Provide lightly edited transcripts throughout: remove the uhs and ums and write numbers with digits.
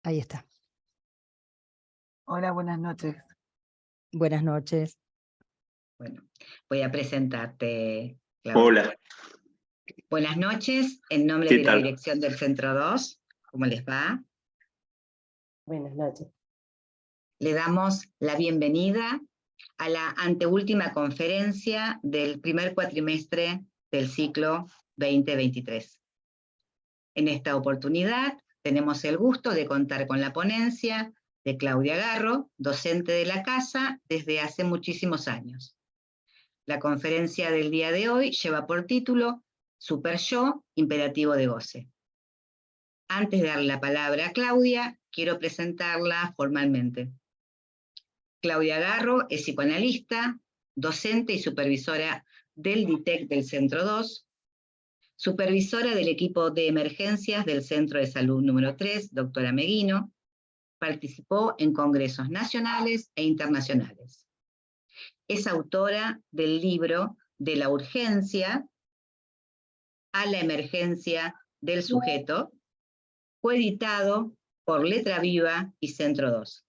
Ahí está. Hola, buenas noches. Buenas noches. Bueno, voy a presentarte, Claudia. Hola, Buenas noches, en nombre ¿qué de la tal? dirección del Centro 2, ¿cómo les va? Buenas noches. Le damos la bienvenida a la anteúltima conferencia del primer cuatrimestre del ciclo 2023. En esta oportunidad tenemos el gusto de contar con la ponencia de Claudia Garro, docente de la casa desde hace muchísimos años. La conferencia del día de hoy lleva por título Super Yo, imperativo de goce. Antes de darle la palabra a Claudia, quiero presentarla formalmente. Claudia Garro es psicoanalista, docente y supervisora del DITEC del Centro 2, supervisora del equipo de emergencias del Centro de Salud número 3, doctora Meguino. Participó en congresos nacionales e internacionales. Es autora del libro De la urgencia a la emergencia del sujeto, coeditado por Letra Viva y Centro 2.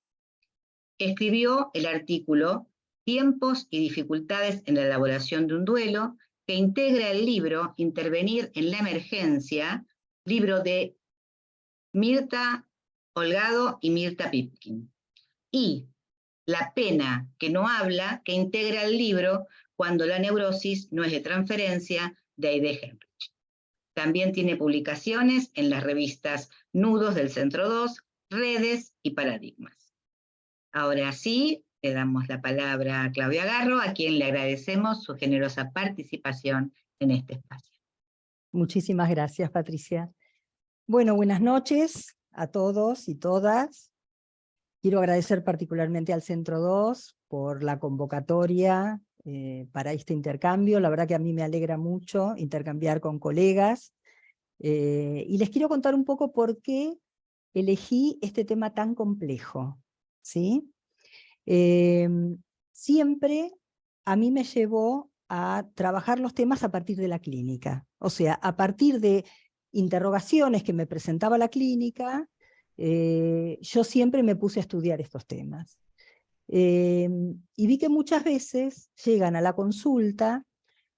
Escribió el artículo Tiempos y dificultades en la elaboración de un duelo, que integra el libro Intervenir en la emergencia, libro de Mirta Holgado y Mirta Pipkin. Y La pena que no habla, que integra el libro Cuando la neurosis no es de transferencia, de Aide Henrich. También tiene publicaciones en las revistas Nudos del Centro 2, Redes y Paradigmas. Ahora sí, le damos la palabra a Claudia Garro, a quien le agradecemos su generosa participación en este espacio. Muchísimas gracias, Patricia. Bueno, buenas noches a todos y todas. Quiero agradecer particularmente al Centro 2 por la convocatoria para este intercambio. La verdad que a mí me alegra mucho intercambiar con colegas. Y les quiero contar un poco por qué elegí este tema tan complejo, ¿sí? Siempre a mí me llevó a trabajar los temas a partir de la clínica. O sea, a partir de interrogaciones que me presentaba la clínica, yo siempre me puse a estudiar estos temas. Y vi que muchas veces llegan a la consulta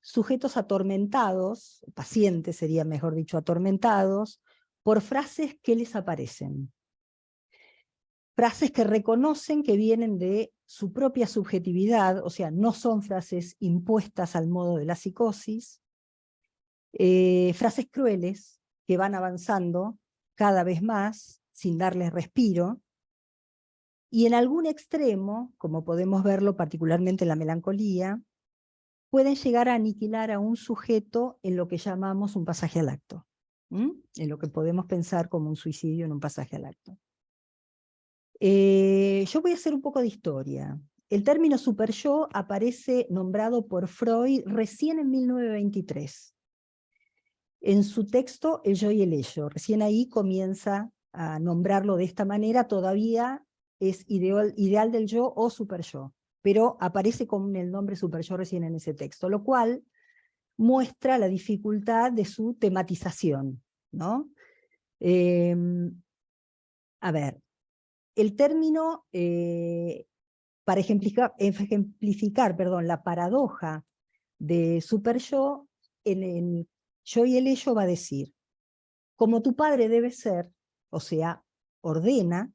sujetos atormentados, pacientes sería mejor dicho, atormentados, por frases que les aparecen. Frases que reconocen que vienen de su propia subjetividad, o sea, no son frases impuestas al modo de la psicosis, frases crueles que van avanzando cada vez más, sin darles respiro, y en algún extremo, como podemos verlo particularmente en la melancolía, pueden llegar a aniquilar a un sujeto en lo que llamamos un pasaje al acto, en lo que podemos pensar como un suicidio en un pasaje al acto. Yo voy a hacer un poco de historia. El término superyo aparece nombrado por Freud recién en 1923. En su texto El yo y el ello. Recién ahí comienza a nombrarlo de esta manera, todavía es ideal del yo o superyo, pero aparece con el nombre superyo recién en ese texto, lo cual muestra la dificultad de su tematización, ¿no? A ver, el término, para ejemplificar la paradoja de superyo, en yo y el ello va a decir, como tu padre debe ser, o sea, ordena,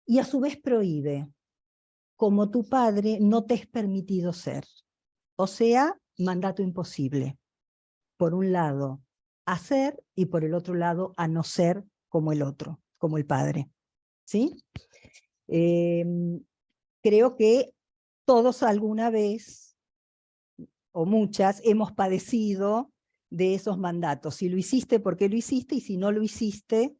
y a su vez prohíbe, como tu padre no te es permitido ser, o sea, mandato imposible. Por un lado, hacer, y por el otro lado, a no ser como el otro, como el padre. ¿Sí? Creo que todos alguna vez, o muchas, hemos padecido de esos mandatos. Si lo hiciste, ¿por qué lo hiciste? Y si no lo hiciste,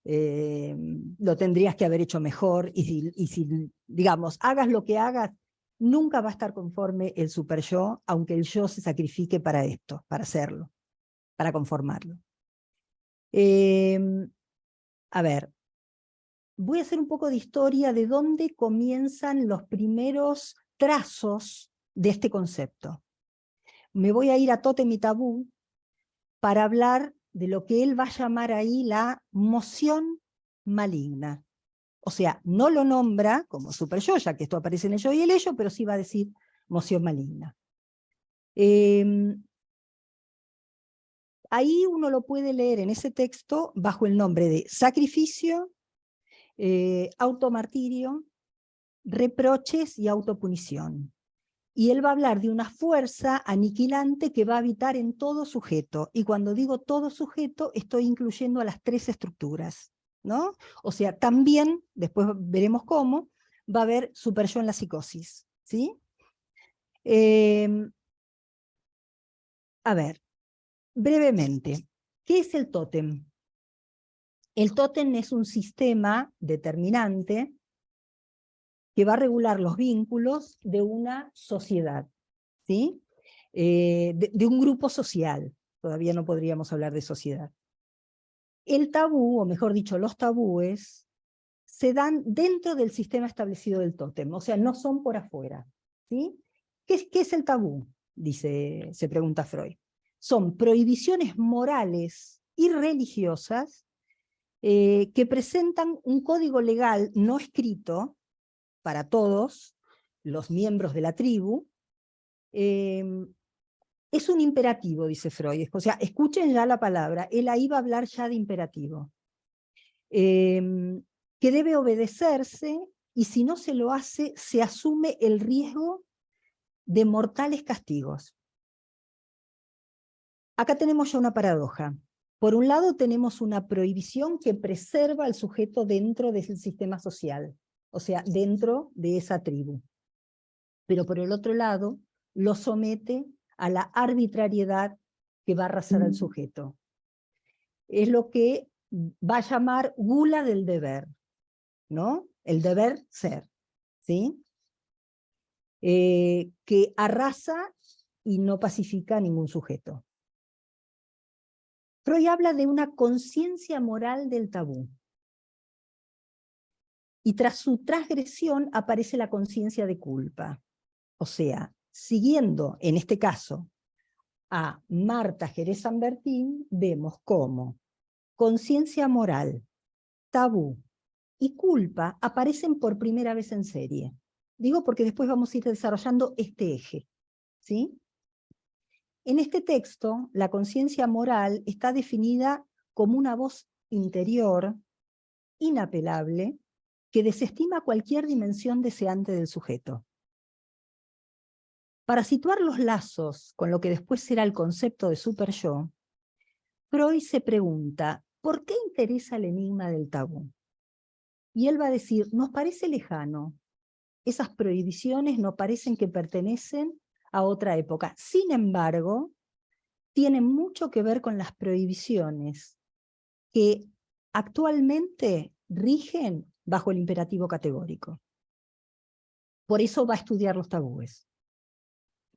lo tendrías que haber hecho mejor. Y si, digamos, hagas lo que hagas, nunca va a estar conforme el super yo, aunque el yo se sacrifique para esto, para hacerlo, para conformarlo. A ver, voy a hacer un poco de historia de dónde comienzan los primeros trazos de este concepto. Me voy a ir a Tótem y Tabú para hablar de lo que él va a llamar ahí la moción maligna. O sea, no lo nombra como super yo, ya que esto aparece en el yo y el ello, pero sí va a decir moción maligna. Ahí uno lo puede leer en ese texto bajo el nombre de sacrificio, automartirio, reproches y autopunición. Y él va a hablar de una fuerza aniquilante que va a habitar en todo sujeto. Y cuando digo todo sujeto, estoy incluyendo a las tres estructuras, ¿no? O sea, también, después veremos cómo, va a haber super yo en la psicosis, ¿sí? A ver, brevemente, ¿qué es el tótem? El tótem es un sistema determinante que va a regular los vínculos de una sociedad, ¿sí? De un grupo social. Todavía no podríamos hablar de sociedad. El tabú, o mejor dicho, los tabúes, se dan dentro del sistema establecido del tótem, o sea, no son por afuera, ¿sí? ¿Qué es el tabú? Se pregunta Freud. Son prohibiciones morales y religiosas que presentan un código legal no escrito para todos los miembros de la tribu. Es un imperativo, dice Freud. O sea, escuchen ya la palabra, él ahí va a hablar ya de imperativo. Que debe obedecerse, y si no se lo hace, se asume el riesgo de mortales castigos. Acá tenemos ya una paradoja. Por un lado tenemos una prohibición que preserva al sujeto dentro del sistema social, o sea, dentro de esa tribu. Pero por el otro lado, lo somete a la arbitrariedad que va a arrasar al sujeto. Es lo que va a llamar gula del deber, ¿no? El deber ser, ¿sí? Que arrasa y no pacifica a ningún sujeto. Freud habla de una conciencia moral del tabú. Y tras su transgresión aparece la conciencia de culpa. O sea, siguiendo, en este caso, a Marta Jerez San Bertín, vemos cómo conciencia moral, tabú y culpa aparecen por primera vez en serie. Digo porque después vamos a ir desarrollando este eje, ¿sí? En este texto, la conciencia moral está definida como una voz interior, inapelable, que desestima cualquier dimensión deseante del sujeto. Para situar los lazos con lo que después será el concepto de super-yo, Freud se pregunta, ¿por qué interesa el enigma del tabú? Y él va a decir, nos parece lejano, esas prohibiciones nos parecen que pertenecen a otra época. Sin embargo, tienen mucho que ver con las prohibiciones que actualmente rigen bajo el imperativo categórico. Por eso va a estudiar los tabúes.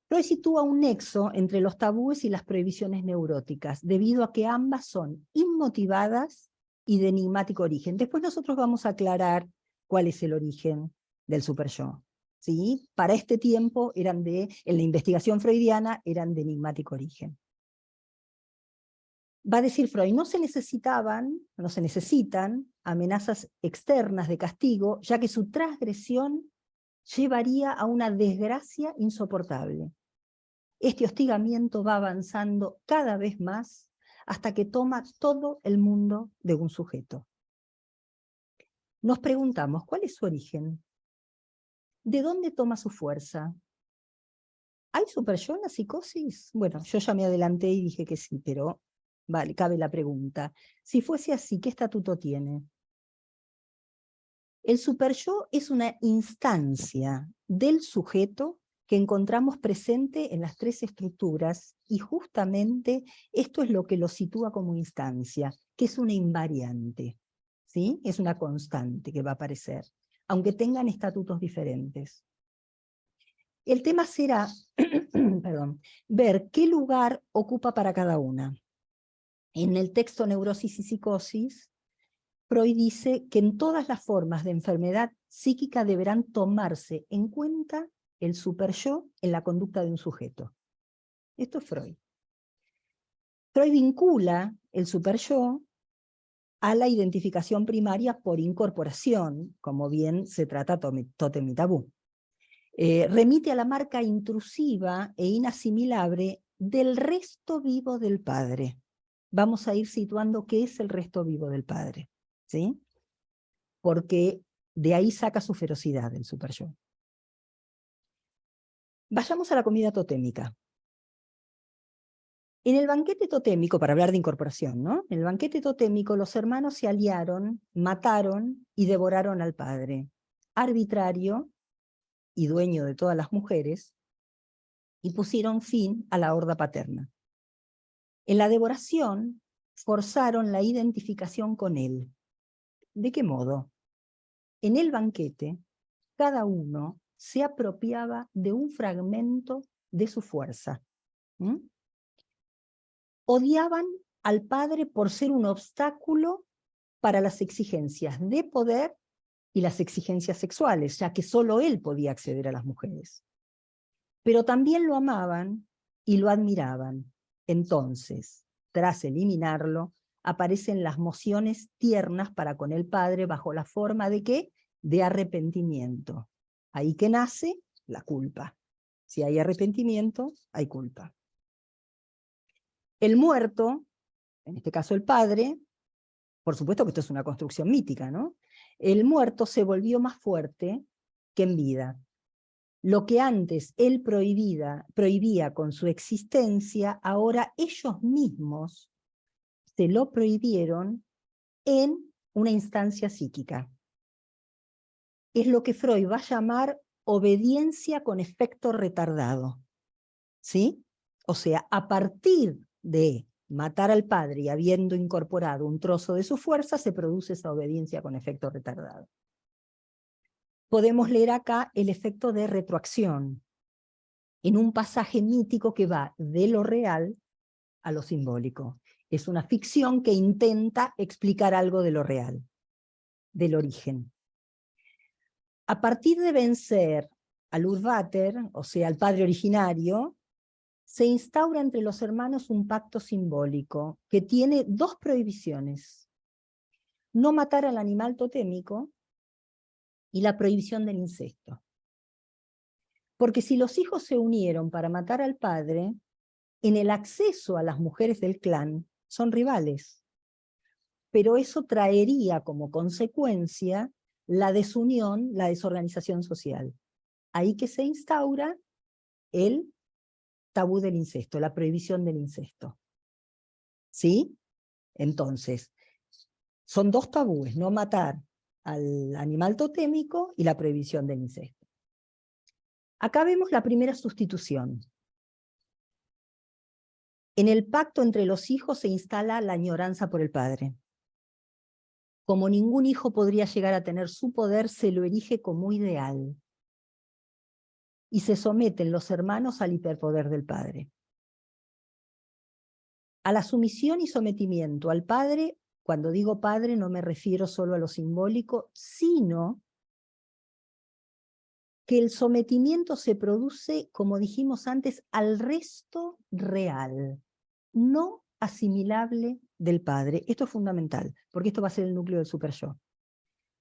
Freud sitúa un nexo entre los tabúes y las prohibiciones neuróticas, debido a que ambas son inmotivadas y de enigmático origen. Después nosotros vamos a aclarar cuál es el origen del super-yo. ¿Sí? Para este tiempo, en la investigación freudiana, eran de enigmático origen. Va a decir Freud, no se necesitan amenazas externas de castigo, ya que su transgresión llevaría a una desgracia insoportable. Este hostigamiento va avanzando cada vez más hasta que toma todo el mundo de un sujeto. Nos preguntamos, ¿cuál es su origen? ¿De dónde toma su fuerza? ¿Hay super-yo en la psicosis? Bueno, yo ya me adelanté y dije que sí, pero vale, cabe la pregunta. Si fuese así, ¿qué estatuto tiene? El super-yo es una instancia del sujeto que encontramos presente en las tres estructuras, y justamente esto es lo que lo sitúa como instancia, que es una invariante, ¿sí? Es una constante que va a aparecer, aunque tengan estatutos diferentes. El tema será perdón, ver qué lugar ocupa para cada una. En el texto Neurosis y Psicosis, Freud dice que en todas las formas de enfermedad psíquica deberán tomarse en cuenta el super-yo en la conducta de un sujeto. Esto es Freud. Freud vincula el superyo a la identificación primaria por incorporación, como bien se trata Tótem y Tabú. Remite a la marca intrusiva e inasimilable del resto vivo del padre. Vamos a ir situando qué es el resto vivo del padre, ¿sí? Porque de ahí saca su ferocidad el superyo. Vayamos a la comida totémica. En el banquete totémico, para hablar de incorporación, ¿no? En el banquete totémico los hermanos se aliaron, mataron y devoraron al padre, arbitrario y dueño de todas las mujeres, y pusieron fin a la horda paterna. En la devoración forzaron la identificación con él. ¿De qué modo? En el banquete, cada uno se apropiaba de un fragmento de su fuerza. Odiaban al padre por ser un obstáculo para las exigencias de poder y las exigencias sexuales, ya que solo él podía acceder a las mujeres. Pero también lo amaban y lo admiraban. Entonces, tras eliminarlo, aparecen las mociones tiernas para con el padre bajo la forma de ¿qué? De arrepentimiento. Ahí que nace la culpa. Si hay arrepentimiento, hay culpa. El muerto, en este caso el padre, por supuesto que esto es una construcción mítica, ¿no? El muerto se volvió más fuerte que en vida. Lo que antes él prohibía con su existencia, ahora ellos mismos se lo prohibieron en una instancia psíquica. Es lo que Freud va a llamar obediencia con efecto retardado. ¿Sí? O sea, a partir de matar al padre y habiendo incorporado un trozo de su fuerza, se produce esa obediencia con efecto retardado. Podemos leer acá el efecto de retroacción, en un pasaje mítico que va de lo real a lo simbólico. Es una ficción que intenta explicar algo de lo real, del origen. A partir de vencer al Urvater, o sea, al padre originario, se instaura entre los hermanos un pacto simbólico que tiene dos prohibiciones: no matar al animal totémico y la prohibición del incesto. Porque si los hijos se unieron para matar al padre, en el acceso a las mujeres del clan son rivales. Pero eso traería como consecuencia la desunión, la desorganización social. Ahí que se instaura el tabú del incesto, la prohibición del incesto. ¿Sí? Entonces, son dos tabúes: no matar al animal totémico y la prohibición del incesto. Acá vemos la primera sustitución. En el pacto entre los hijos se instala la añoranza por el padre. Como ningún hijo podría llegar a tener su poder, se lo erige como ideal. Y se someten los hermanos al hiperpoder del padre. A la sumisión y sometimiento al padre, cuando digo padre no me refiero solo a lo simbólico, sino que el sometimiento se produce, como dijimos antes, al resto real, no asimilable del padre. Esto es fundamental, porque esto va a ser el núcleo del superyo.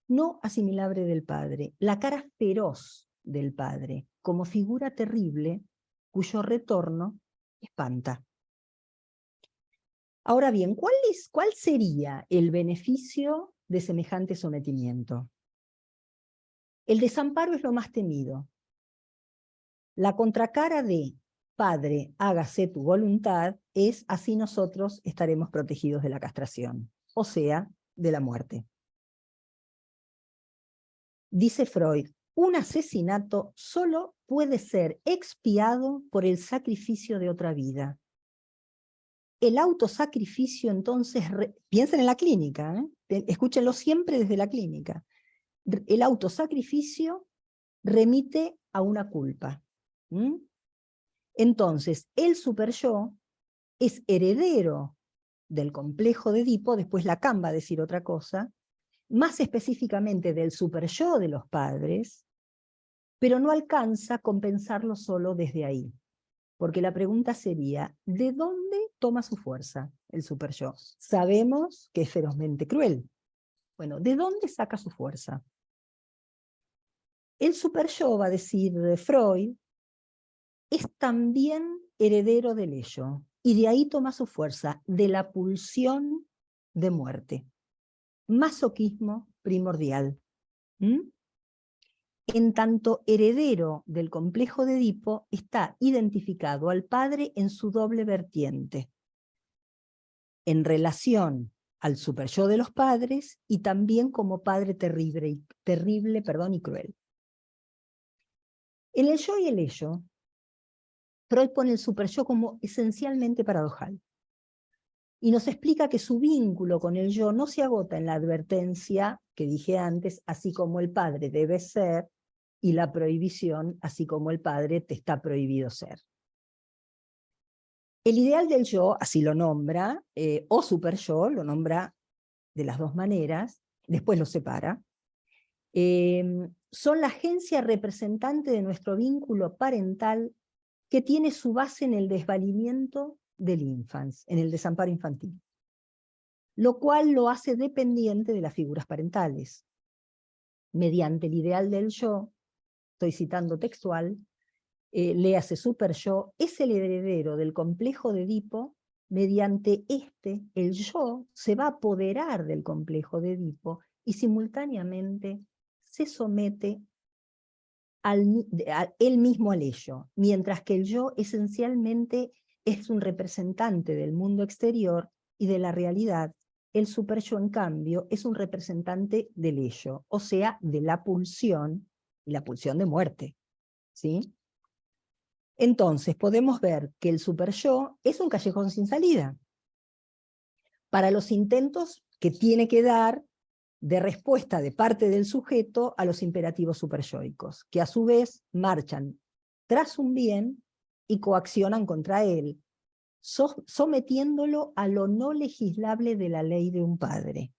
No asimilable del padre, la cara feroz del padre, como figura terrible, cuyo retorno espanta. Ahora bien, ¿cuál sería el beneficio de semejante sometimiento? El desamparo es lo más temido. La contracara de Padre, hágase tu voluntad es: así nosotros estaremos protegidos de la castración, o sea, de la muerte. Dice Freud, un asesinato solo puede ser expiado por el sacrificio de otra vida. El autosacrificio, entonces, piensen en la clínica, escúchenlo siempre desde la clínica. El autosacrificio remite a una culpa. Entonces, el superyo es heredero del complejo de Edipo, después Lacan va a decir otra cosa, más específicamente del superyo de los padres, pero no alcanza a compensarlo solo desde ahí. Porque la pregunta sería, ¿de dónde toma su fuerza, el super yo. Sabemos que es ferozmente cruel. Bueno, ¿de dónde saca su fuerza? El super yo, va a decir Freud, es también heredero del ello, y de ahí toma su fuerza, de la pulsión de muerte. Masoquismo primordial. En tanto heredero del complejo de Edipo, está identificado al padre en su doble vertiente, en relación al superyo de los padres y también como padre terrible y cruel. En el yo y el ello, Freud pone el superyo como esencialmente paradojal y nos explica que su vínculo con el yo no se agota en la advertencia que dije antes, así como el padre debe ser, y la prohibición, así como el padre te está prohibido ser. El ideal del yo, así lo nombra, o super yo, lo nombra de las dos maneras, después lo separa, son la agencia representante de nuestro vínculo parental que tiene su base en el desvalimiento del infans, en el desamparo infantil, lo cual lo hace dependiente de las figuras parentales. Mediante el ideal del yo, estoy citando textual, léase super yo, es el heredero del complejo de Edipo. Mediante este, el yo se va a apoderar del complejo de Edipo y simultáneamente se somete él mismo al ello, mientras que el yo esencialmente es un representante del mundo exterior y de la realidad. El super yo, en cambio, es un representante del ello, o sea, de la pulsión, y la pulsión de muerte, ¿sí? Entonces podemos ver que el super yo es un callejón sin salida para los intentos que tiene que dar de respuesta de parte del sujeto a los imperativos superyoicos, que a su vez marchan tras un bien y coaccionan contra él, sometiéndolo a lo no legislable de la ley de un padre.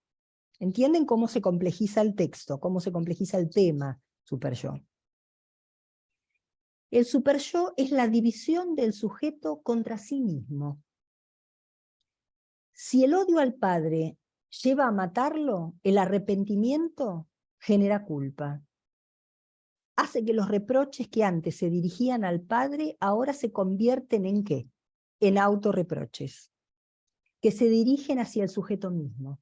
¿Entienden cómo se complejiza el texto, cómo se complejiza el tema superyo? El superyo es la división del sujeto contra sí mismo. Si el odio al padre lleva a matarlo, el arrepentimiento genera culpa. Hace que los reproches que antes se dirigían al padre ahora se convierten ¿en qué? En autorreproches, que se dirigen hacia el sujeto mismo,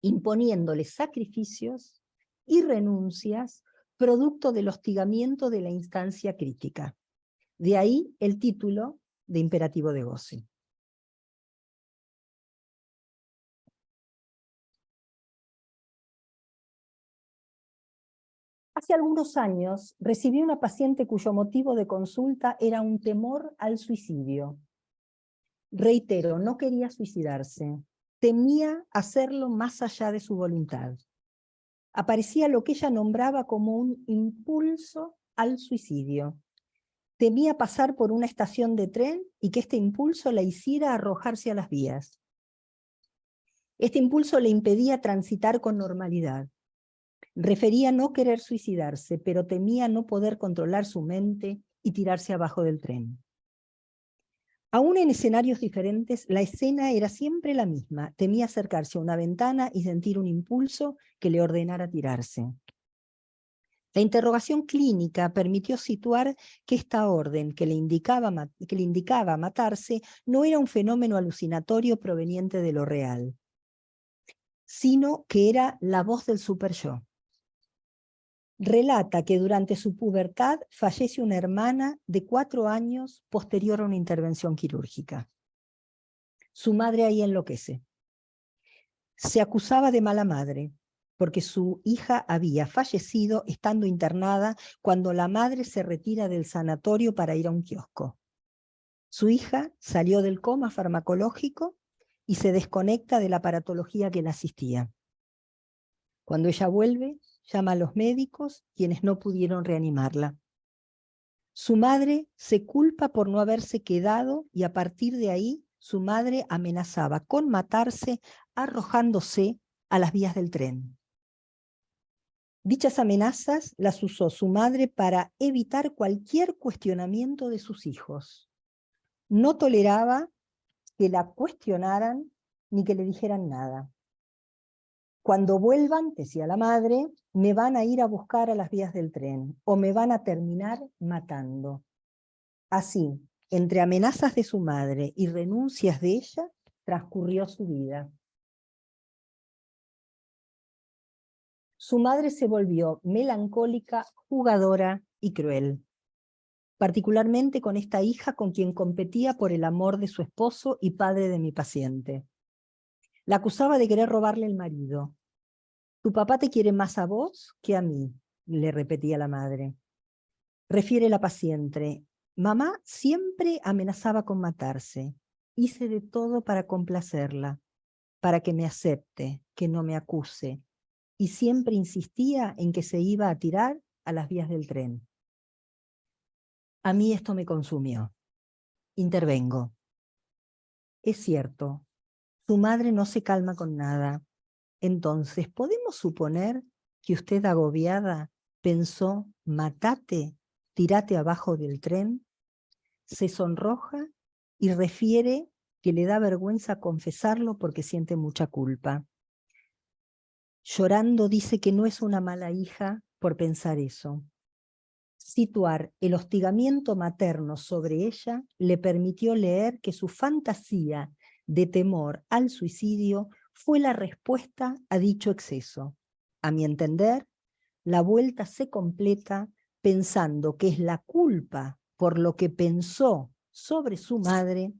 imponiéndole sacrificios y renuncias producto del hostigamiento de la instancia crítica. De ahí el título de imperativo de goce. Hace algunos años recibí una paciente cuyo motivo de consulta era un temor al suicidio. Reitero, no quería suicidarse, temía hacerlo más allá de su voluntad. Aparecía lo que ella nombraba como un impulso al suicidio. Temía pasar por una estación de tren y que este impulso la hiciera arrojarse a las vías. Este impulso le impedía transitar con normalidad. Refería no querer suicidarse, pero temía no poder controlar su mente y tirarse abajo del tren. Aún en escenarios diferentes, la escena era siempre la misma. Temía acercarse a una ventana y sentir un impulso que le ordenara tirarse. La interrogación clínica permitió situar que esta orden que le indicaba matarse no era un fenómeno alucinatorio proveniente de lo real, sino que era la voz del superyo. Relata que durante su pubertad fallece una hermana de 4 años posterior a una intervención quirúrgica. Su madre ahí enloquece. Se acusaba de mala madre, porque su hija había fallecido estando internada cuando la madre se retira del sanatorio para ir a un kiosco. Su hija salió del coma farmacológico y se desconecta de la aparatología que la asistía. Cuando ella vuelve, llama a los médicos, quienes no pudieron reanimarla. Su madre se culpa por no haberse quedado y a partir de ahí su madre amenazaba con matarse arrojándose a las vías del tren. Dichas amenazas las usó su madre para evitar cualquier cuestionamiento de sus hijos. No toleraba que la cuestionaran ni que le dijeran nada. Cuando vuelvan, decía la madre, me van a ir a buscar a las vías del tren o me van a terminar matando. Así, entre amenazas de su madre y renuncias de ella, transcurrió su vida. Su madre se volvió melancólica, jugadora y cruel, particularmente con esta hija con quien competía por el amor de su esposo y padre de mi paciente. La acusaba de querer robarle el marido. Tu papá te quiere más a vos que a mí, le repetía la madre. Refiere la paciente, mamá siempre amenazaba con matarse. Hice de todo para complacerla, para que me acepte, que no me acuse, y siempre insistía en que se iba a tirar a las vías del tren. A mí esto me consumió. Intervengo. Es cierto, su madre no se calma con nada. Entonces, ¿podemos suponer que usted agobiada pensó, matate, tirate abajo del tren? Se sonroja y refiere que le da vergüenza confesarlo porque siente mucha culpa. Llorando dice que no es una mala hija por pensar eso. Situar el hostigamiento materno sobre ella le permitió leer que su fantasía de temor al suicidio fue la respuesta a dicho exceso. A mi entender, la vuelta se completa pensando que es la culpa por lo que pensó sobre su madre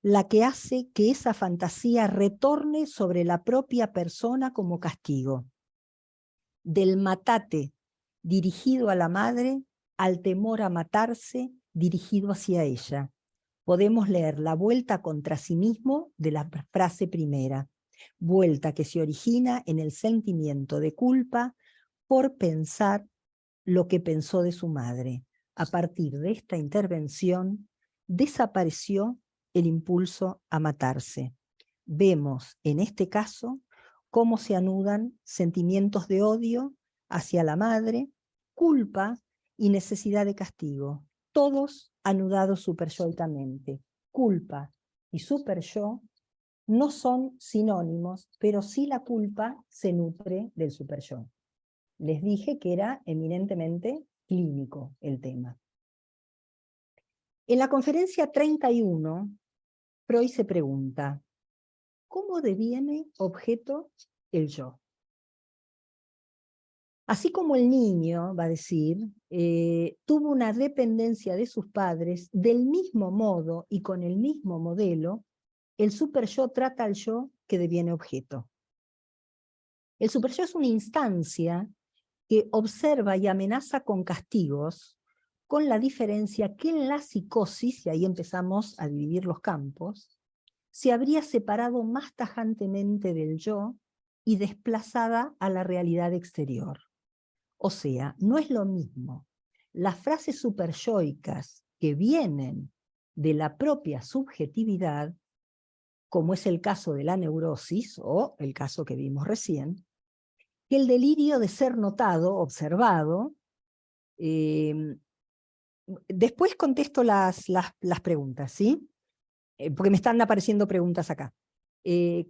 la que hace que esa fantasía retorne sobre la propia persona como castigo. Del matate dirigido a la madre al temor a matarse dirigido hacia ella. Podemos leer la vuelta contra sí mismo de la frase primera, vuelta que se origina en el sentimiento de culpa por pensar lo que pensó de su madre. A partir de esta intervención, desapareció el impulso a matarse. Vemos en este caso cómo se anudan sentimientos de odio hacia la madre, culpa y necesidad de castigo, todos anudados superyoicamente. Culpa y superyo no son sinónimos, pero sí la culpa se nutre del superyo. Les dije que era eminentemente clínico el tema. En la conferencia 31, Freud se pregunta, ¿cómo deviene objeto el yo? Así como el niño, va a decir, tuvo una dependencia de sus padres, del mismo modo y con el mismo modelo, el superyo trata al yo que deviene objeto. El superyo es una instancia que observa y amenaza con castigos, con la diferencia que en la psicosis, y ahí empezamos a dividir los campos, se habría separado más tajantemente del yo y desplazada a la realidad exterior. O sea, no es lo mismo las frases superyoicas que vienen de la propia subjetividad, como es el caso de la neurosis, o el caso que vimos recién, que el delirio de ser notado, observado. Después contesto las preguntas, ¿sí? Porque me están apareciendo preguntas acá. Que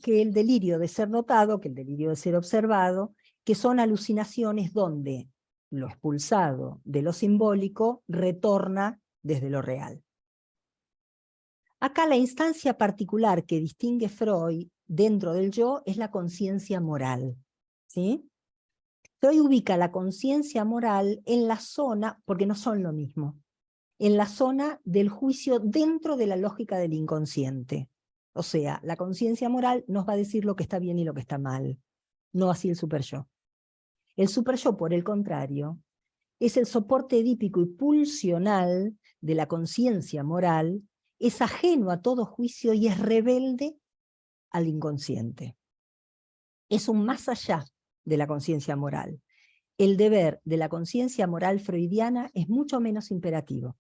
el delirio de ser notado, que el delirio de ser observado, que son alucinaciones donde lo expulsado de lo simbólico retorna desde lo real. Acá la instancia particular que distingue Freud dentro del yo es la conciencia moral, ¿sí? Freud ubica la conciencia moral en la zona, porque no son lo mismo, en la zona del juicio dentro de la lógica del inconsciente. O sea, la conciencia moral nos va a decir lo que está bien y lo que está mal, no así el superyo. El superyo, por el contrario, es el soporte edípico y pulsional de la conciencia moral, es ajeno a todo juicio y es rebelde al inconsciente. Es un más allá de la conciencia moral. El deber de la conciencia moral freudiana es mucho menos imperativo.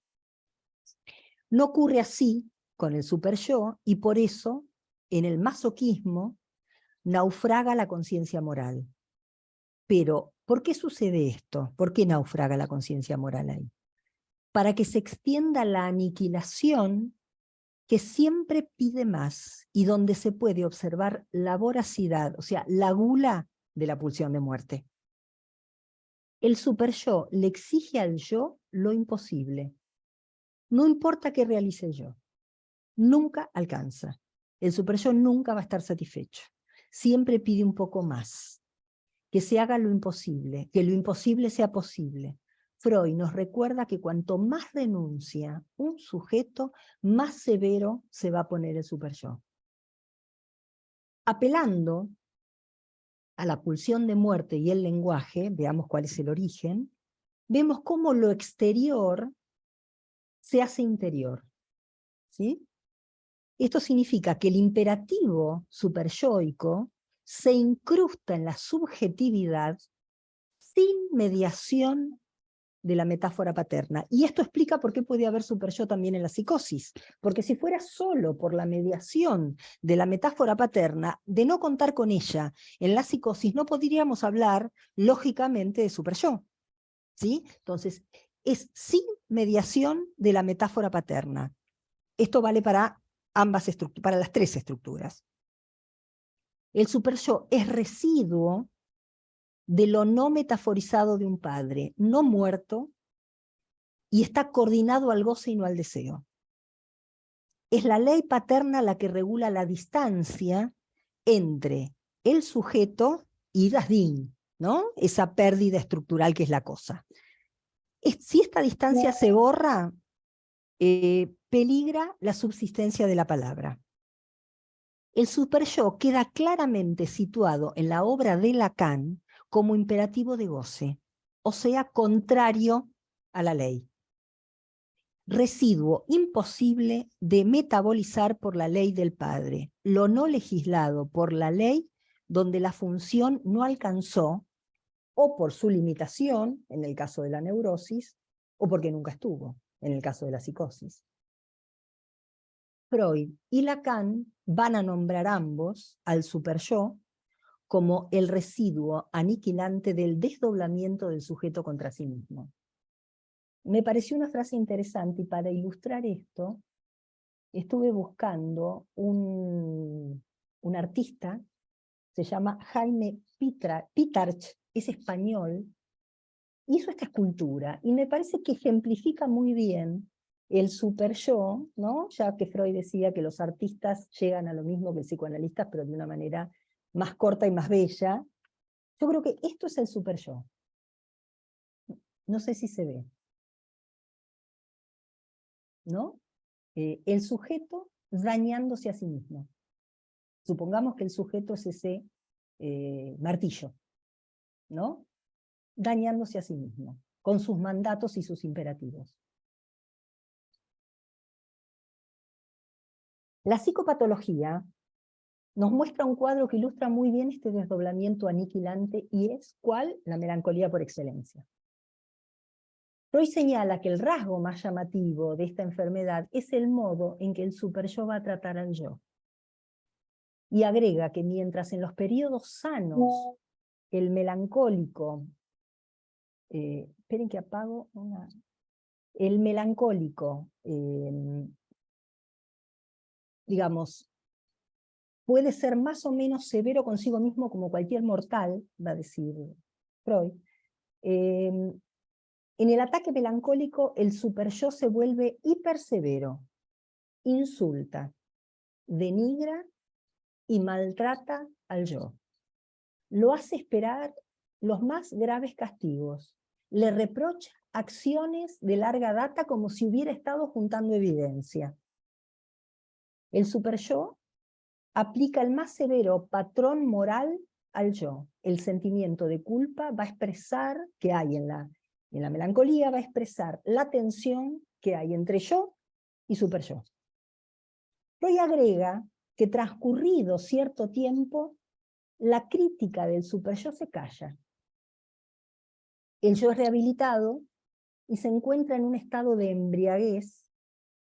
No ocurre así con el superyo y por eso en el masoquismo naufraga la conciencia moral. Pero, ¿por qué sucede esto? ¿Por qué naufraga la conciencia moral ahí? Para que se extienda la aniquilación que siempre pide más y donde se puede observar la voracidad, o sea, la gula de la pulsión de muerte. El superyo le exige al yo lo imposible. No importa qué realice el yo, nunca alcanza. El superyo nunca va a estar satisfecho. Siempre pide un poco más. Que se haga lo imposible, que lo imposible sea posible. Freud nos recuerda que cuanto más renuncia un sujeto, más severo se va a poner el superyo. Apelando a la pulsión de muerte y el lenguaje, veamos cuál es el origen, vemos cómo lo exterior se hace interior. ¿Sí? Esto significa que el imperativo superyoico se incrusta en la subjetividad sin mediación de la metáfora paterna. Y esto explica por qué puede haber superyo también en la psicosis. Porque si fuera solo por la mediación de la metáfora paterna, de no contar con ella en la psicosis, no podríamos hablar lógicamente de superyo. ¿Sí? Entonces, es sin mediación de la metáfora paterna. Esto vale para para las tres estructuras. El superyo es residuo de lo no metaforizado de un padre, no muerto, y está coordinado al goce y no al deseo. Es la ley paterna la que regula la distancia entre el sujeto y das din, ¿no? Esa pérdida estructural que es la cosa. Si esta distancia se borra, peligra la subsistencia de la palabra. El superyo queda claramente situado en la obra de Lacan como imperativo de goce, o sea, contrario a la ley. Residuo imposible de metabolizar por la ley del padre, lo no legislado por la ley donde la función no alcanzó, o por su limitación, en el caso de la neurosis, o porque nunca estuvo, en el caso de la psicosis. Freud y Lacan van a nombrar ambos al superyo como el residuo aniquilante del desdoblamiento del sujeto contra sí mismo. Me pareció una frase interesante y para ilustrar esto estuve buscando un artista, se llama Jaime Pitarch, es español, hizo esta escultura y me parece que ejemplifica muy bien el superyo, ¿no? Ya que Freud decía que los artistas llegan a lo mismo que el psicoanalistas, pero de una manera más corta y más bella. Yo creo que esto es el superyo. No sé si se ve, ¿no? El sujeto dañándose a sí mismo. Supongamos que el sujeto es ese martillo, ¿no? Dañándose a sí mismo, con sus mandatos y sus imperativos. La psicopatología nos muestra un cuadro que ilustra muy bien este desdoblamiento aniquilante y es, ¿cuál? La melancolía por excelencia. Freud señala que el rasgo más llamativo de esta enfermedad es el modo en que el superyo va a tratar al yo. Y agrega que mientras en los periodos sanos el melancólico, esperen que apago el melancólico, digamos, puede ser más o menos severo consigo mismo como cualquier mortal, va a decir Freud. En el ataque melancólico, el superyo se vuelve hipersevero, insulta, denigra y maltrata al yo. Lo hace esperar los más graves castigos. Le reprocha acciones de larga data como si hubiera estado juntando evidencia. El superyo aplica el más severo patrón moral al yo. El sentimiento de culpa va a expresar que hay en la melancolía, va a expresar la tensión que hay entre yo y superyo. Freud agrega que transcurrido cierto tiempo, la crítica del superyo se calla. El yo es rehabilitado y se encuentra en un estado de embriaguez,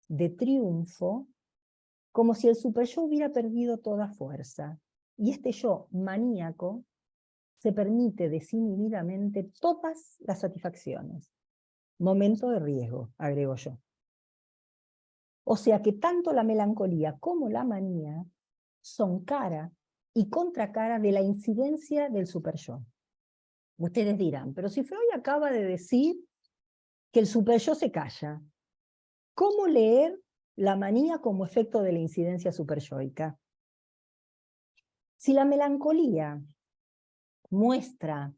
de triunfo, como si el superyo hubiera perdido toda fuerza. Y este yo maníaco se permite desinhibidamente todas las satisfacciones. Momento de riesgo, agrego yo. O sea que tanto la melancolía como la manía son cara y contracara de la incidencia del superyo. Ustedes dirán, pero si Freud acaba de decir que el superyo se calla, ¿cómo leer la manía como efecto de la incidencia superyoica? Si la melancolía muestra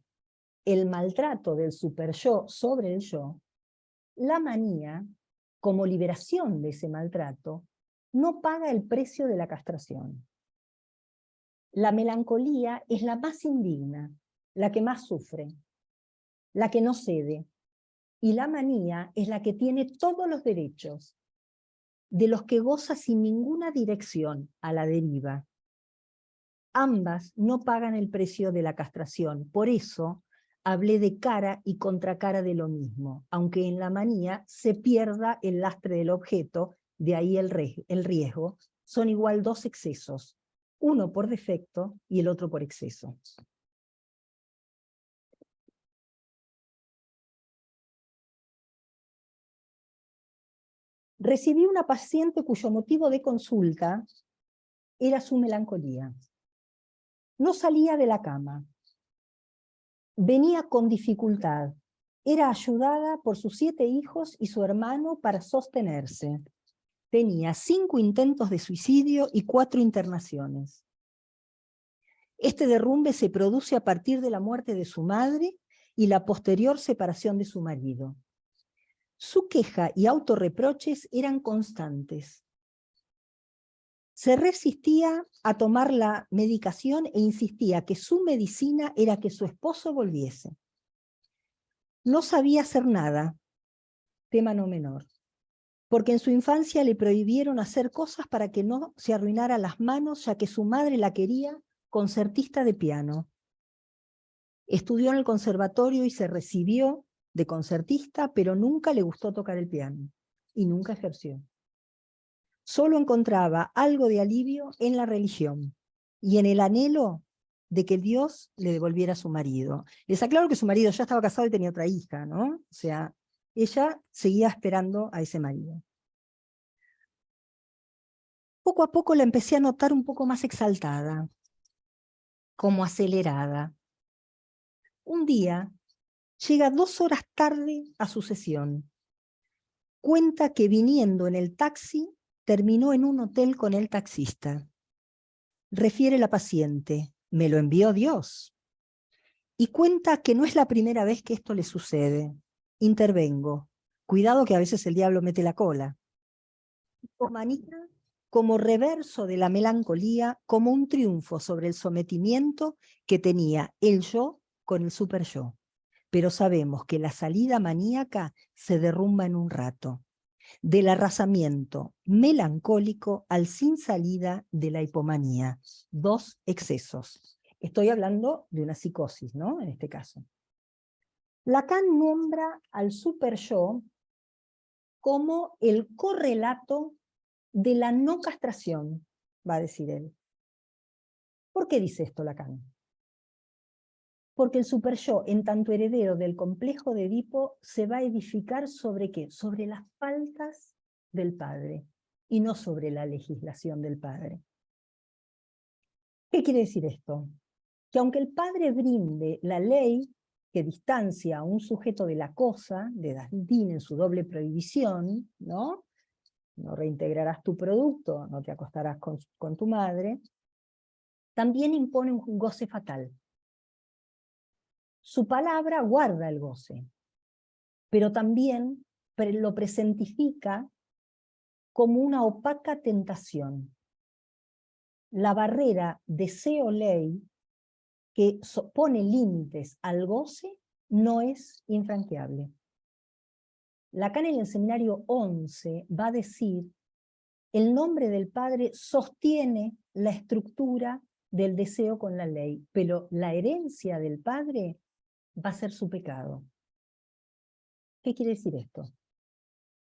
el maltrato del superyo sobre el yo, la manía, como liberación de ese maltrato, no paga el precio de la castración. La melancolía es la más indigna, la que más sufre, la que no cede, y la manía es la que tiene todos los derechos, de los que goza sin ninguna dirección a la deriva. Ambas no pagan el precio de la castración, por eso hablé de cara y contracara de lo mismo, aunque en la manía se pierda el lastre del objeto, de ahí el riesgo, son igual dos excesos, uno por defecto y el otro por exceso. Recibí una paciente cuyo motivo de consulta era su melancolía. No salía de la cama. Venía con dificultad. Era ayudada por sus 7 hijos y su hermano para sostenerse. Tenía 5 intentos de suicidio y 4 internaciones. Este derrumbe se produce a partir de la muerte de su madre y la posterior separación de su marido. Su queja y autorreproches eran constantes. Se resistía a tomar la medicación e insistía que su medicina era que su esposo volviese. No sabía hacer nada, tema no menor, porque en su infancia le prohibieron hacer cosas para que no se arruinara las manos, ya que su madre la quería concertista de piano. Estudió en el conservatorio y se recibió de concertista, pero nunca le gustó tocar el piano y nunca ejerció. Solo encontraba algo de alivio en la religión y en el anhelo de que Dios le devolviera a su marido. Les aclaro que su marido ya estaba casado y tenía otra hija, ¿no? O sea, ella seguía esperando a ese marido. Poco a poco la empecé a notar un poco más exaltada, como acelerada. Un día llega 2 horas tarde a su sesión. Cuenta que viniendo en el taxi terminó en un hotel con el taxista. Refiere la paciente, me lo envió Dios. Y cuenta que no es la primera vez que esto le sucede. Intervengo. Cuidado que a veces el diablo mete la cola. Hipomanía como reverso de la melancolía, como un triunfo sobre el sometimiento que tenía el yo con el superyo. Pero sabemos que la salida maníaca se derrumba en un rato. Del arrasamiento melancólico al sin salida de la hipomanía. 2 excesos. Estoy hablando de una psicosis, ¿no? En este caso. Lacan nombra al superyo como el correlato de la no castración, va a decir él. ¿Por qué dice esto Lacan? Porque el superyo, en tanto heredero del complejo de Edipo, se va a edificar ¿sobre qué? Sobre las faltas del padre, y no sobre la legislación del padre. ¿Qué quiere decir esto? Que aunque el padre brinde la ley que distancia a un sujeto de la cosa, de Dasdin en su doble prohibición, ¿no? No reintegrarás tu producto, no te acostarás con tu madre, también impone un goce fatal. Su palabra guarda el goce, pero también lo presentifica como una opaca tentación. La barrera deseo-ley que pone límites al goce no es infranqueable. Lacan en el seminario 11 va a decir: el nombre del Padre sostiene la estructura del deseo con la ley, pero la herencia del Padre va a ser su pecado. ¿Qué quiere decir esto?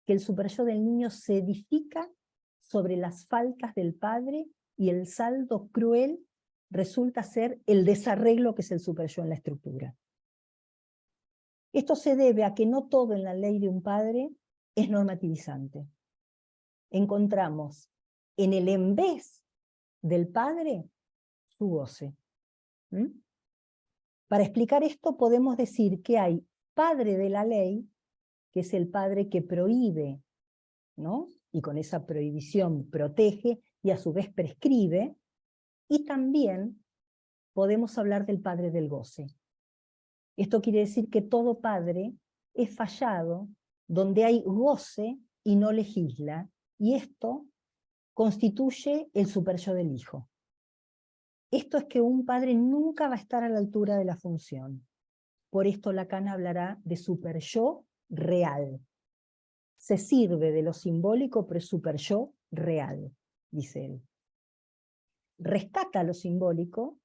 Que el superyo del niño se edifica sobre las faltas del Padre y el saldo cruel resulta ser el desarreglo que es el superyo en la estructura. Esto se debe a que no todo en la ley de un padre es normativizante. encontramos en el en vez del padre su goce. ¿Mm? Para explicar esto podemos decir que hay padre de la ley, que es el padre que prohíbe, ¿no? Y con esa prohibición protege y a su vez prescribe, y también podemos hablar del padre del goce. Esto quiere decir que todo padre es fallado donde hay goce y no legisla, y esto constituye el superyo del hijo. Esto es que un padre nunca va a estar a la altura de la función. Por esto Lacan hablará de superyo real. Se sirve de lo simbólico, pero es superyo real, dice él. Rescata lo simbólico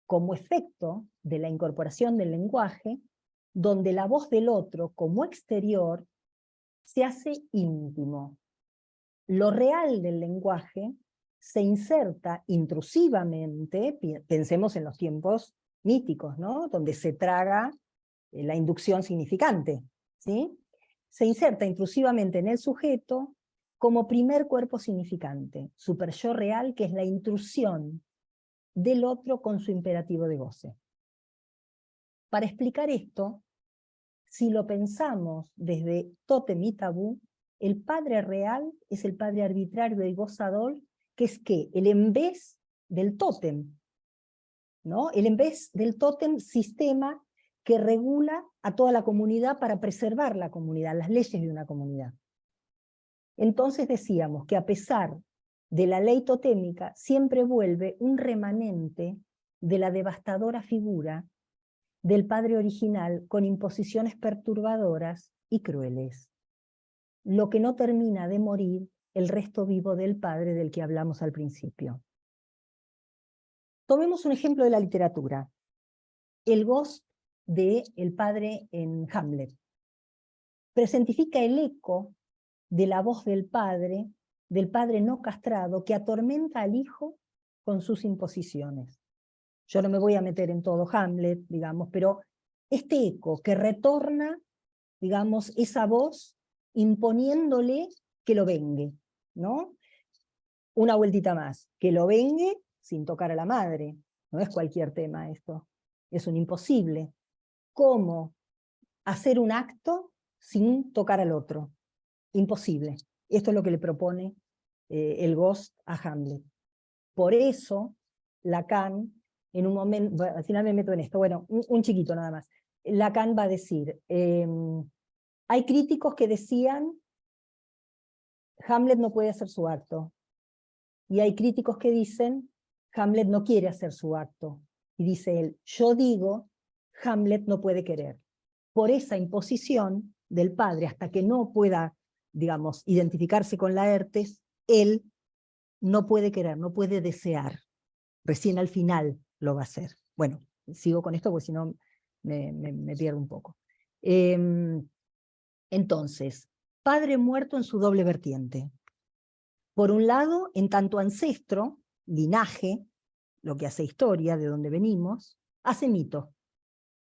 como efecto de la incorporación del lenguaje, donde la voz del otro, como exterior, se hace íntimo. Lo real del lenguaje se inserta intrusivamente, pensemos en los tiempos míticos, ¿no? Donde se traga la inducción significante, ¿sí? Se inserta intrusivamente en el sujeto como primer cuerpo significante, superyo real, que es la intrusión del otro con su imperativo de goce. Para explicar esto, si lo pensamos desde tótem y tabú, el padre real es el padre arbitrario y gozador, que es ¿qué? El en vez del tótem, ¿no? El en vez del tótem sistema que regula a toda la comunidad para preservar la comunidad, las leyes de una comunidad. Entonces decíamos que a pesar de la ley totémica, siempre vuelve un remanente de la devastadora figura del padre original con imposiciones perturbadoras y crueles. Lo que no termina de morir el resto vivo del padre del que hablamos al principio. Tomemos un ejemplo de la literatura. El Ghost de el padre en Hamlet. Presentifica el eco de la voz del padre no castrado, que atormenta al hijo con sus imposiciones. Yo no me voy a meter en todo Hamlet, digamos, pero este eco que retorna, digamos, esa voz imponiéndole que lo vengue, ¿no? Una vueltita más, que lo vengue sin tocar a la madre. No es cualquier tema esto, es un imposible. ¿Cómo hacer un acto sin tocar al otro? Imposible. Esto es lo que le propone el Ghost a Hamlet. Por eso, Lacan, en un momento, al final me meto en esto, bueno, un chiquito nada más. Lacan va a decir, hay críticos que decían, Hamlet no puede hacer su acto. Y hay críticos que dicen, Hamlet no quiere hacer su acto. Y dice él, yo digo, Hamlet no puede querer. Por esa imposición del padre, hasta que no pueda, digamos, identificarse con Laertes, él no puede querer, no puede desear. Recién al final lo va a hacer. Bueno, sigo con esto porque si no me pierdo un poco. Entonces, padre muerto en su doble vertiente. Por un lado, en tanto ancestro, linaje, lo que hace historia, de donde venimos, hace mito.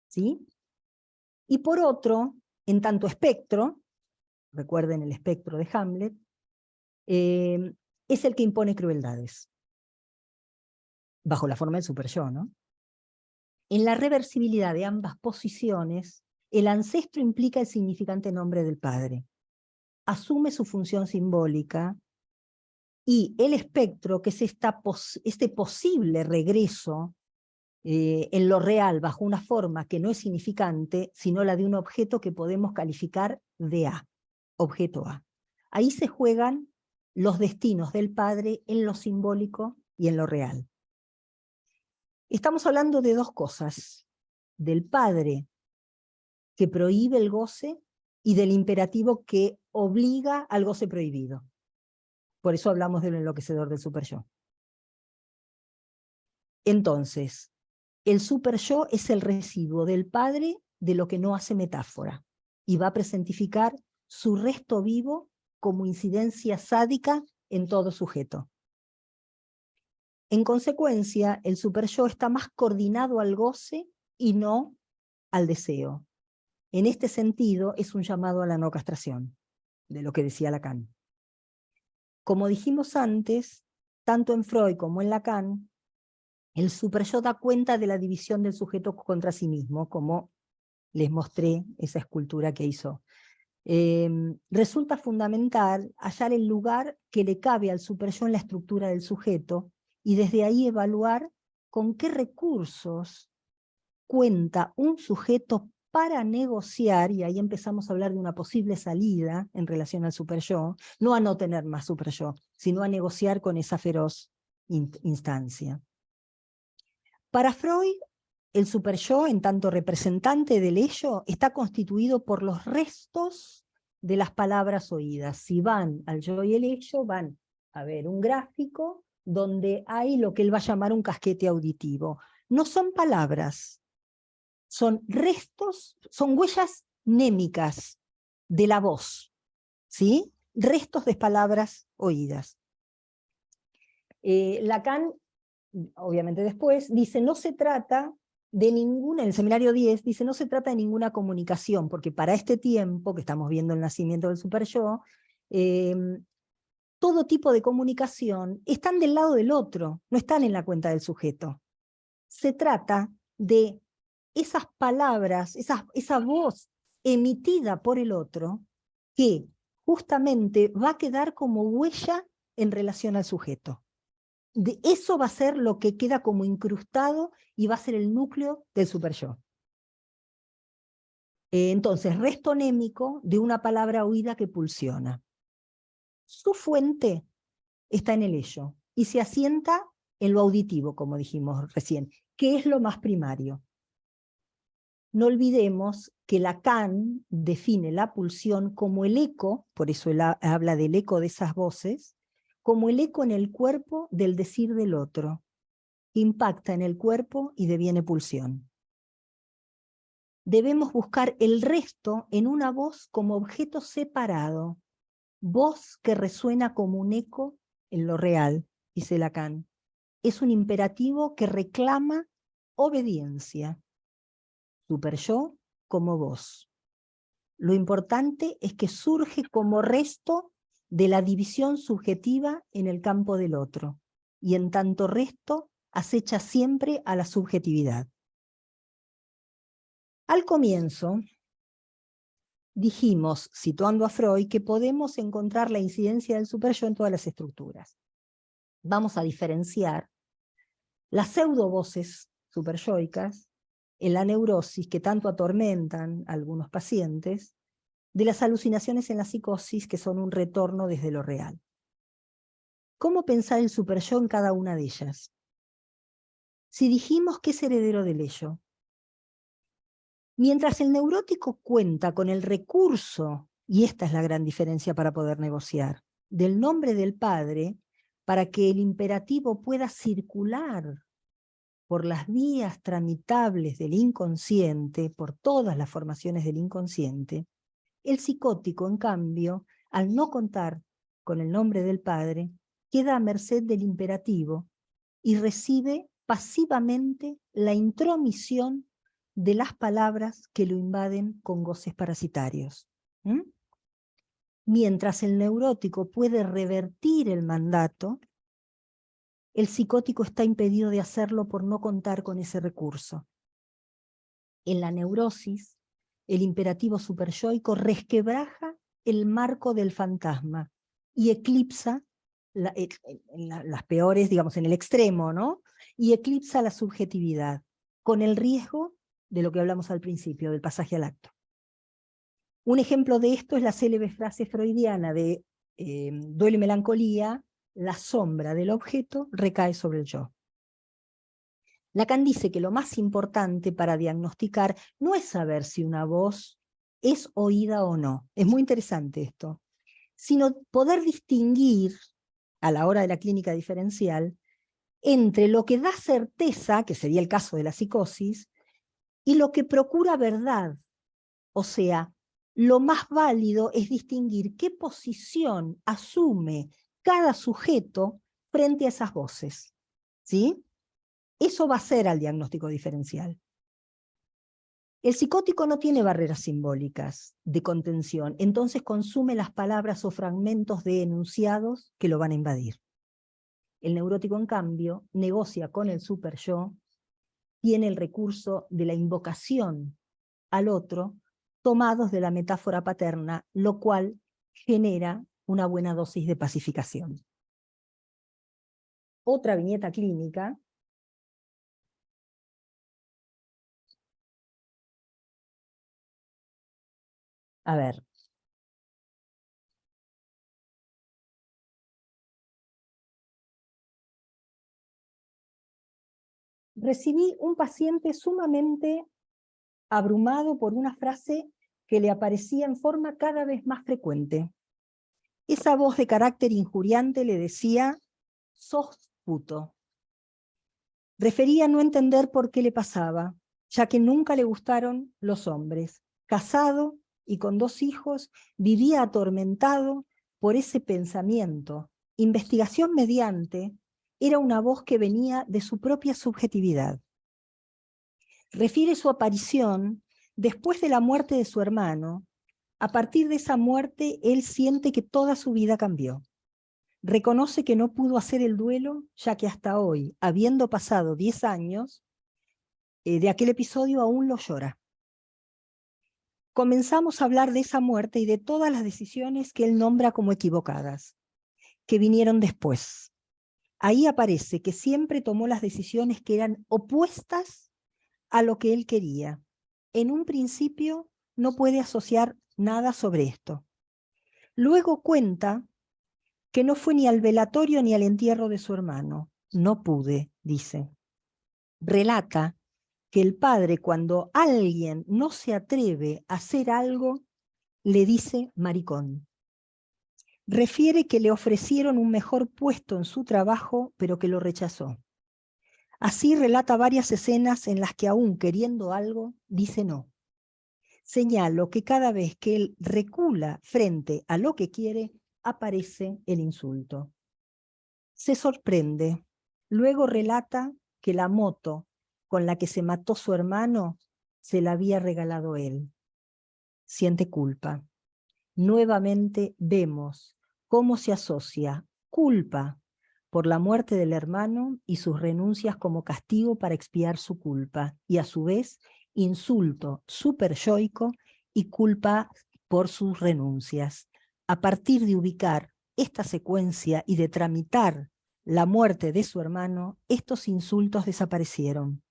¿Sí? Y por otro, en tanto espectro, recuerden el espectro de Hamlet, es el que impone crueldades. Bajo la forma del superyo, ¿no? En la reversibilidad de ambas posiciones, el ancestro implica el significante nombre del padre. Asume su función simbólica, y el espectro, que es este posible regreso en lo real bajo una forma que no es significante, sino la de un objeto que podemos calificar de A, objeto A. Ahí se juegan los destinos del padre en lo simbólico y en lo real. Estamos hablando de dos cosas, del padre que prohíbe el goce y del imperativo que obliga al goce prohibido. Por eso hablamos del enloquecedor del superyo. Entonces, el superyo es el residuo del padre de lo que no hace metáfora, y va a presentificar su resto vivo como incidencia sádica en todo sujeto. En consecuencia, el superyo está más coordinado al goce y no al deseo. En este sentido, es un llamado a la no castración, de lo que decía Lacan. como dijimos antes, tanto en Freud como en Lacan, el superyo da cuenta de la división del sujeto contra sí mismo, como les mostré esa escultura que hizo. Resulta fundamental hallar el lugar que le cabe al superyo en la estructura del sujeto y desde ahí evaluar con qué recursos cuenta un sujeto para negociar, y ahí empezamos a hablar de una posible salida en relación al superyo, no a no tener más superyo, sino a negociar con esa feroz instancia. Para Freud, el superyo, en tanto representante del ello, está constituido por los restos de las palabras oídas. Si van al yo y el ello, van a ver un gráfico donde hay lo que él va a llamar un casquete auditivo. No son palabras, son restos, son huellas némicas de la voz, ¿sí? Restos de palabras oídas. Lacan, obviamente después, dice, no se trata de ninguna, en el seminario 10, dice, no se trata de ninguna comunicación, porque para este tiempo, que estamos viendo el nacimiento del superyo, todo tipo de comunicación están del lado del otro, no están en la cuenta del sujeto. Se trata de esas palabras, esa voz emitida por el otro, que justamente va a quedar como huella en relación al sujeto. De eso va a ser lo que queda como incrustado y va a ser el núcleo del superyo. Entonces, resto némico de una palabra oída que pulsiona. Su fuente está en el ello y se asienta en lo auditivo, como dijimos recién, que es lo más primario. No olvidemos que Lacan define la pulsión como el eco, por eso él habla del eco de esas voces, como el eco en el cuerpo del decir del otro, que impacta en el cuerpo y deviene pulsión. Debemos buscar el resto en una voz como objeto separado, voz que resuena como un eco en lo real, dice Lacan. Es un imperativo que reclama obediencia. Superyo como voz. Lo importante es que surge como resto de la división subjetiva en el campo del otro, y en tanto resto acecha siempre a la subjetividad. Al comienzo, dijimos, situando a Freud, que podemos encontrar la incidencia del superyo en todas las estructuras. Vamos a diferenciar las pseudovoces superyoicas en la neurosis que tanto atormentan a algunos pacientes, de las alucinaciones en la psicosis que son un retorno desde lo real. ¿Cómo pensar el superyo en cada una de ellas? Si dijimos que es heredero del ello, mientras el neurótico cuenta con el recurso, y esta es la gran diferencia para poder negociar, del nombre del padre, para que el imperativo pueda circular por las vías tramitables del inconsciente, por todas las formaciones del inconsciente, el psicótico, en cambio, al no contar con el nombre del padre, queda a merced del imperativo y recibe pasivamente la intromisión de las palabras que lo invaden con goces parasitarios. Mientras el neurótico puede revertir el mandato, el psicótico está impedido de hacerlo por no contar con ese recurso. En la neurosis, el imperativo superyoico resquebraja el marco del fantasma y eclipsa, las peores, digamos, en el extremo, ¿no? Y eclipsa la subjetividad, con el riesgo de lo que hablamos al principio, del pasaje al acto. Un ejemplo de esto es la célebre frase freudiana de Duelo y melancolía: la sombra del objeto recae sobre el yo. Lacan dice que lo más importante para diagnosticar no es saber si una voz es oída o no, es muy interesante esto, sino poder distinguir, a la hora de la clínica diferencial, entre lo que da certeza, que sería el caso de la psicosis, y lo que procura verdad. O sea, lo más válido es distinguir qué posición asume cada sujeto frente a esas voces, ¿sí? Eso va a ser al diagnóstico diferencial. El psicótico no tiene barreras simbólicas de contención, entonces consume las palabras o fragmentos de enunciados que lo van a invadir. El neurótico, en cambio, negocia con el superyo, tiene el recurso de la invocación al otro, tomados de la metáfora paterna, lo cual genera una buena dosis de pacificación. Otra viñeta clínica. A ver. Recibí un paciente sumamente abrumado por una frase que le aparecía en forma cada vez más frecuente. Esa voz de carácter injuriante le decía: sos puto. Refería a no entender por qué le pasaba, ya que nunca le gustaron los hombres. Casado y con 2 hijos, vivía atormentado por ese pensamiento. Investigación mediante, era una voz que venía de su propia subjetividad. Refiere su aparición después de la muerte de su hermano. A partir de esa muerte, él siente que toda su vida cambió. Reconoce que no pudo hacer el duelo, ya que hasta hoy, habiendo pasado 10 años, de aquel episodio aún lo llora. Comenzamos a hablar de esa muerte y de todas las decisiones que él nombra como equivocadas, que vinieron después. Ahí aparece que siempre tomó las decisiones que eran opuestas a lo que él quería. En un principio no puede asociar nada sobre esto. Luego cuenta que no fue ni al velatorio ni al entierro de su hermano. No pude, dice. Relata que el padre, cuando alguien no se atreve a hacer algo, le dice maricón. Refiere que le ofrecieron un mejor puesto en su trabajo, pero que lo rechazó. Así relata varias escenas en las que, aún queriendo algo, dice no. Señalo que cada vez que él recula frente a lo que quiere, aparece el insulto. Se sorprende. Luego relata que la moto con la que se mató su hermano se la había regalado él. Siente culpa. Nuevamente vemos cómo se asocia culpa por la muerte del hermano y sus renuncias como castigo para expiar su culpa, y a su vez insulto superyoico y culpa por sus renuncias. A partir de ubicar esta secuencia y de tramitar la muerte de su hermano, estos insultos desaparecieron.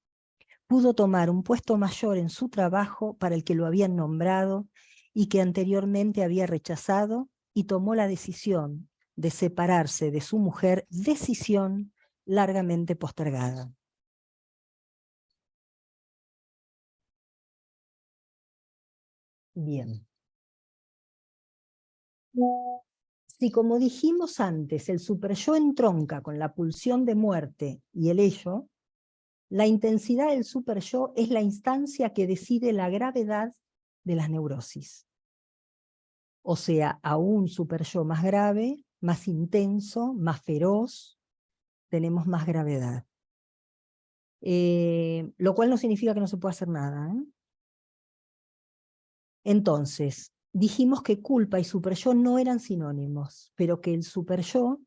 Pudo tomar un puesto mayor en su trabajo para el que lo habían nombrado y que anteriormente había rechazado, y tomó la decisión de separarse de su mujer, decisión largamente postergada. Bien. Si, como dijimos antes, el superyo entronca con la pulsión de muerte y el ello, la intensidad del superyo es la instancia que decide la gravedad de las neurosis. O sea, a un superyo más grave, más intenso, más feroz, tenemos más gravedad. Lo cual no significa que no se pueda hacer nada, ¿eh? Entonces, dijimos que culpa y superyo no eran sinónimos, pero que el superyo,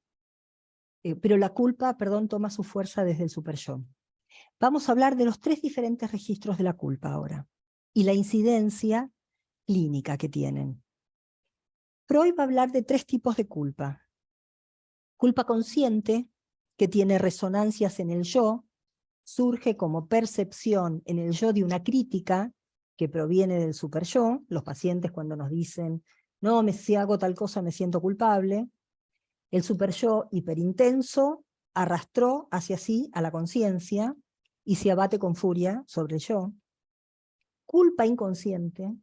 pero la culpa, perdón, toma su fuerza desde el superyo. Vamos a hablar de los 3 diferentes registros de la culpa ahora, y la incidencia clínica que tienen. Freud va a hablar de 3 tipos de culpa. Culpa consciente, que tiene resonancias en el yo, surge como percepción en el yo de una crítica que proviene del superyo. Los pacientes, cuando nos dicen, no, si hago tal cosa me siento culpable, el superyo hiperintenso arrastró hacia sí a la conciencia y se abate con furia sobre el yo. Culpa inconsciente,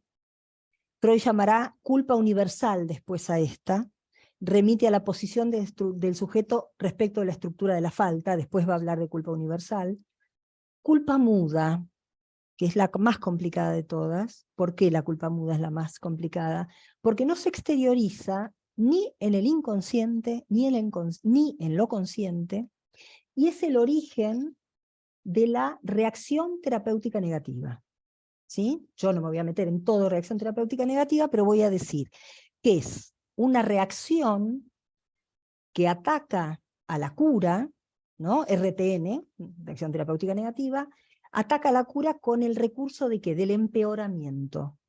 Freud llamará culpa universal después a esta, remite a la posición del sujeto respecto de la estructura de la falta, después va a hablar de culpa universal. Culpa muda, que es la más complicada de todas. ¿Por qué la culpa muda es la más complicada? Porque no se exterioriza ni en el inconsciente, ni en lo consciente, y es el origen de la reacción terapéutica negativa. ¿sí? Yo no me voy a meter en todo reacción terapéutica negativa, pero voy a decir que es una reacción que ataca a la cura, ¿no? RTN, reacción terapéutica negativa, ataca a la cura con el recurso de que del empeoramiento.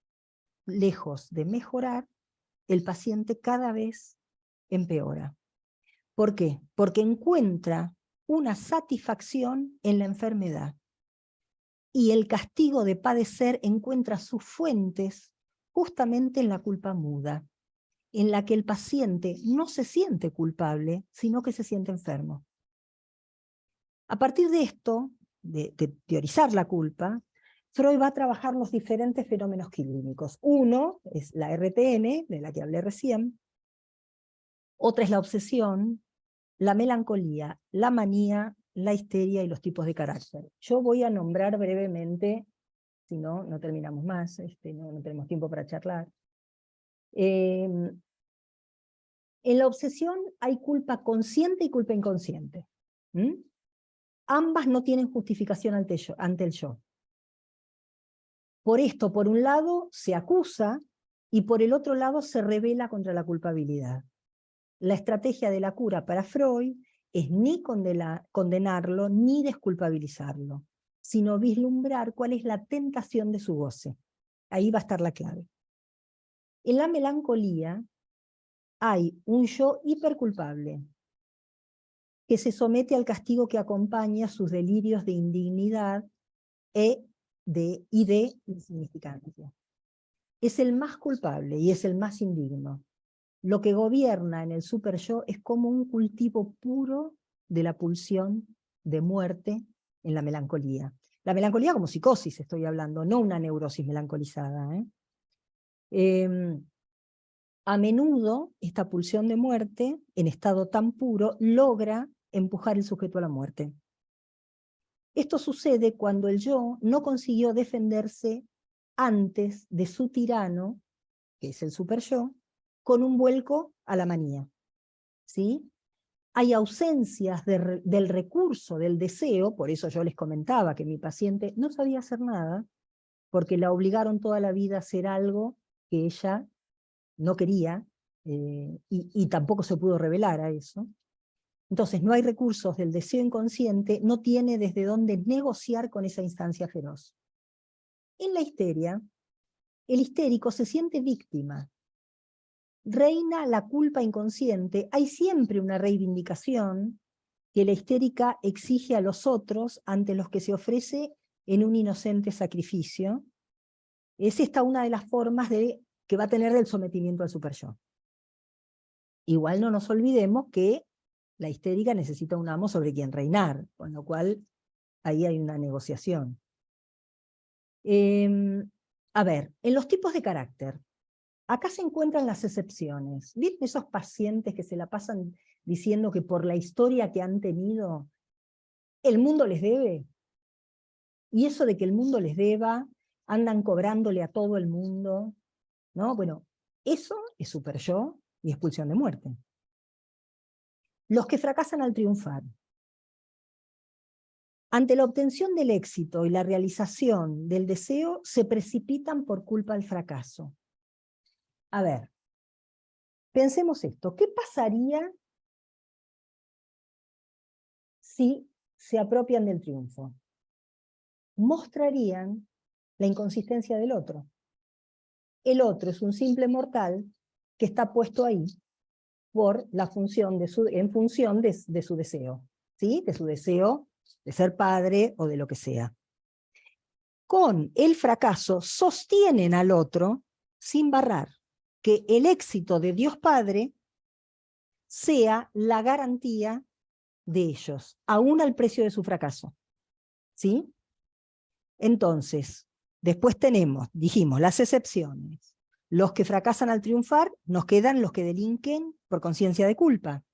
Lejos de mejorar, el paciente cada vez empeora. ¿Por qué? Porque encuentra una satisfacción en la enfermedad. Y el castigo de padecer encuentra sus fuentes justamente en la culpa muda, en la que el paciente no se siente culpable, sino que se siente enfermo. A partir de esto, de teorizar la culpa, Freud va a trabajar los diferentes fenómenos clínicos. Uno es la RTN, de la que hablé recién. Otra es la obsesión, la melancolía, la manía, la histeria y los tipos de carácter. Yo voy a nombrar brevemente, si no, no terminamos más, no tenemos tiempo para charlar. En la obsesión hay culpa consciente y culpa inconsciente. Ambas no tienen justificación ante el yo. Por esto, por un lado, se acusa y por el otro lado se revela contra la culpabilidad. La estrategia de la cura para Freud es ni condenarlo ni desculpabilizarlo, sino vislumbrar cuál es la tentación de su goce. Ahí va a estar la clave. En la melancolía hay un yo hiperculpable que se somete al castigo que acompaña sus delirios de indignidad y de insignificancia. Es el más culpable y es el más indigno. Lo que gobierna en el superyo es como un cultivo puro de la pulsión de muerte en la melancolía. La melancolía como psicosis estoy hablando, no una neurosis melancolizada. A menudo esta pulsión de muerte, en estado tan puro, logra empujar el sujeto a la muerte. Esto sucede cuando el yo no consiguió defenderse antes de su tirano, que es el superyo, con un vuelco a la manía. ¿Sí? Hay ausencias del recurso del deseo, por eso yo les comentaba que mi paciente no sabía hacer nada, porque la obligaron toda la vida a hacer algo que ella no quería, y tampoco se pudo revelar a eso. Entonces no hay recursos del deseo inconsciente, no tiene desde dónde negociar con esa instancia feroz. En la histeria, el histérico se siente víctima. Reina la culpa inconsciente, hay siempre una reivindicación que la histérica exige a los otros ante los que se ofrece en un inocente sacrificio. Es esta una de las formas que va a tener del sometimiento al superyo. Igual no nos olvidemos que la histérica necesita un amo sobre quien reinar, con lo cual ahí hay una negociación. A ver, en los tipos de carácter, acá se encuentran las excepciones. ¿Viste esos pacientes que se la pasan diciendo que por la historia que han tenido, el mundo les debe? Y eso de que el mundo les deba, andan cobrándole a todo el mundo, ¿no? Bueno, eso es superyo y expulsión de muerte. Los que fracasan al triunfar. Ante la obtención del éxito y la realización del deseo, se precipitan por culpa del fracaso. A ver, pensemos esto, ¿qué pasaría si se apropian del triunfo? Mostrarían la inconsistencia del otro. El otro es un simple mortal que está puesto ahí por la función en función de su deseo, ¿sí? De su deseo de ser padre o de lo que sea. Con el fracaso sostienen al otro sin barrar que el éxito de Dios Padre sea la garantía de ellos, aún al precio de su fracaso. ¿Sí? Entonces, después tenemos, dijimos, las excepciones. Los que fracasan al triunfar, nos quedan los que delinquen por conciencia de culpa.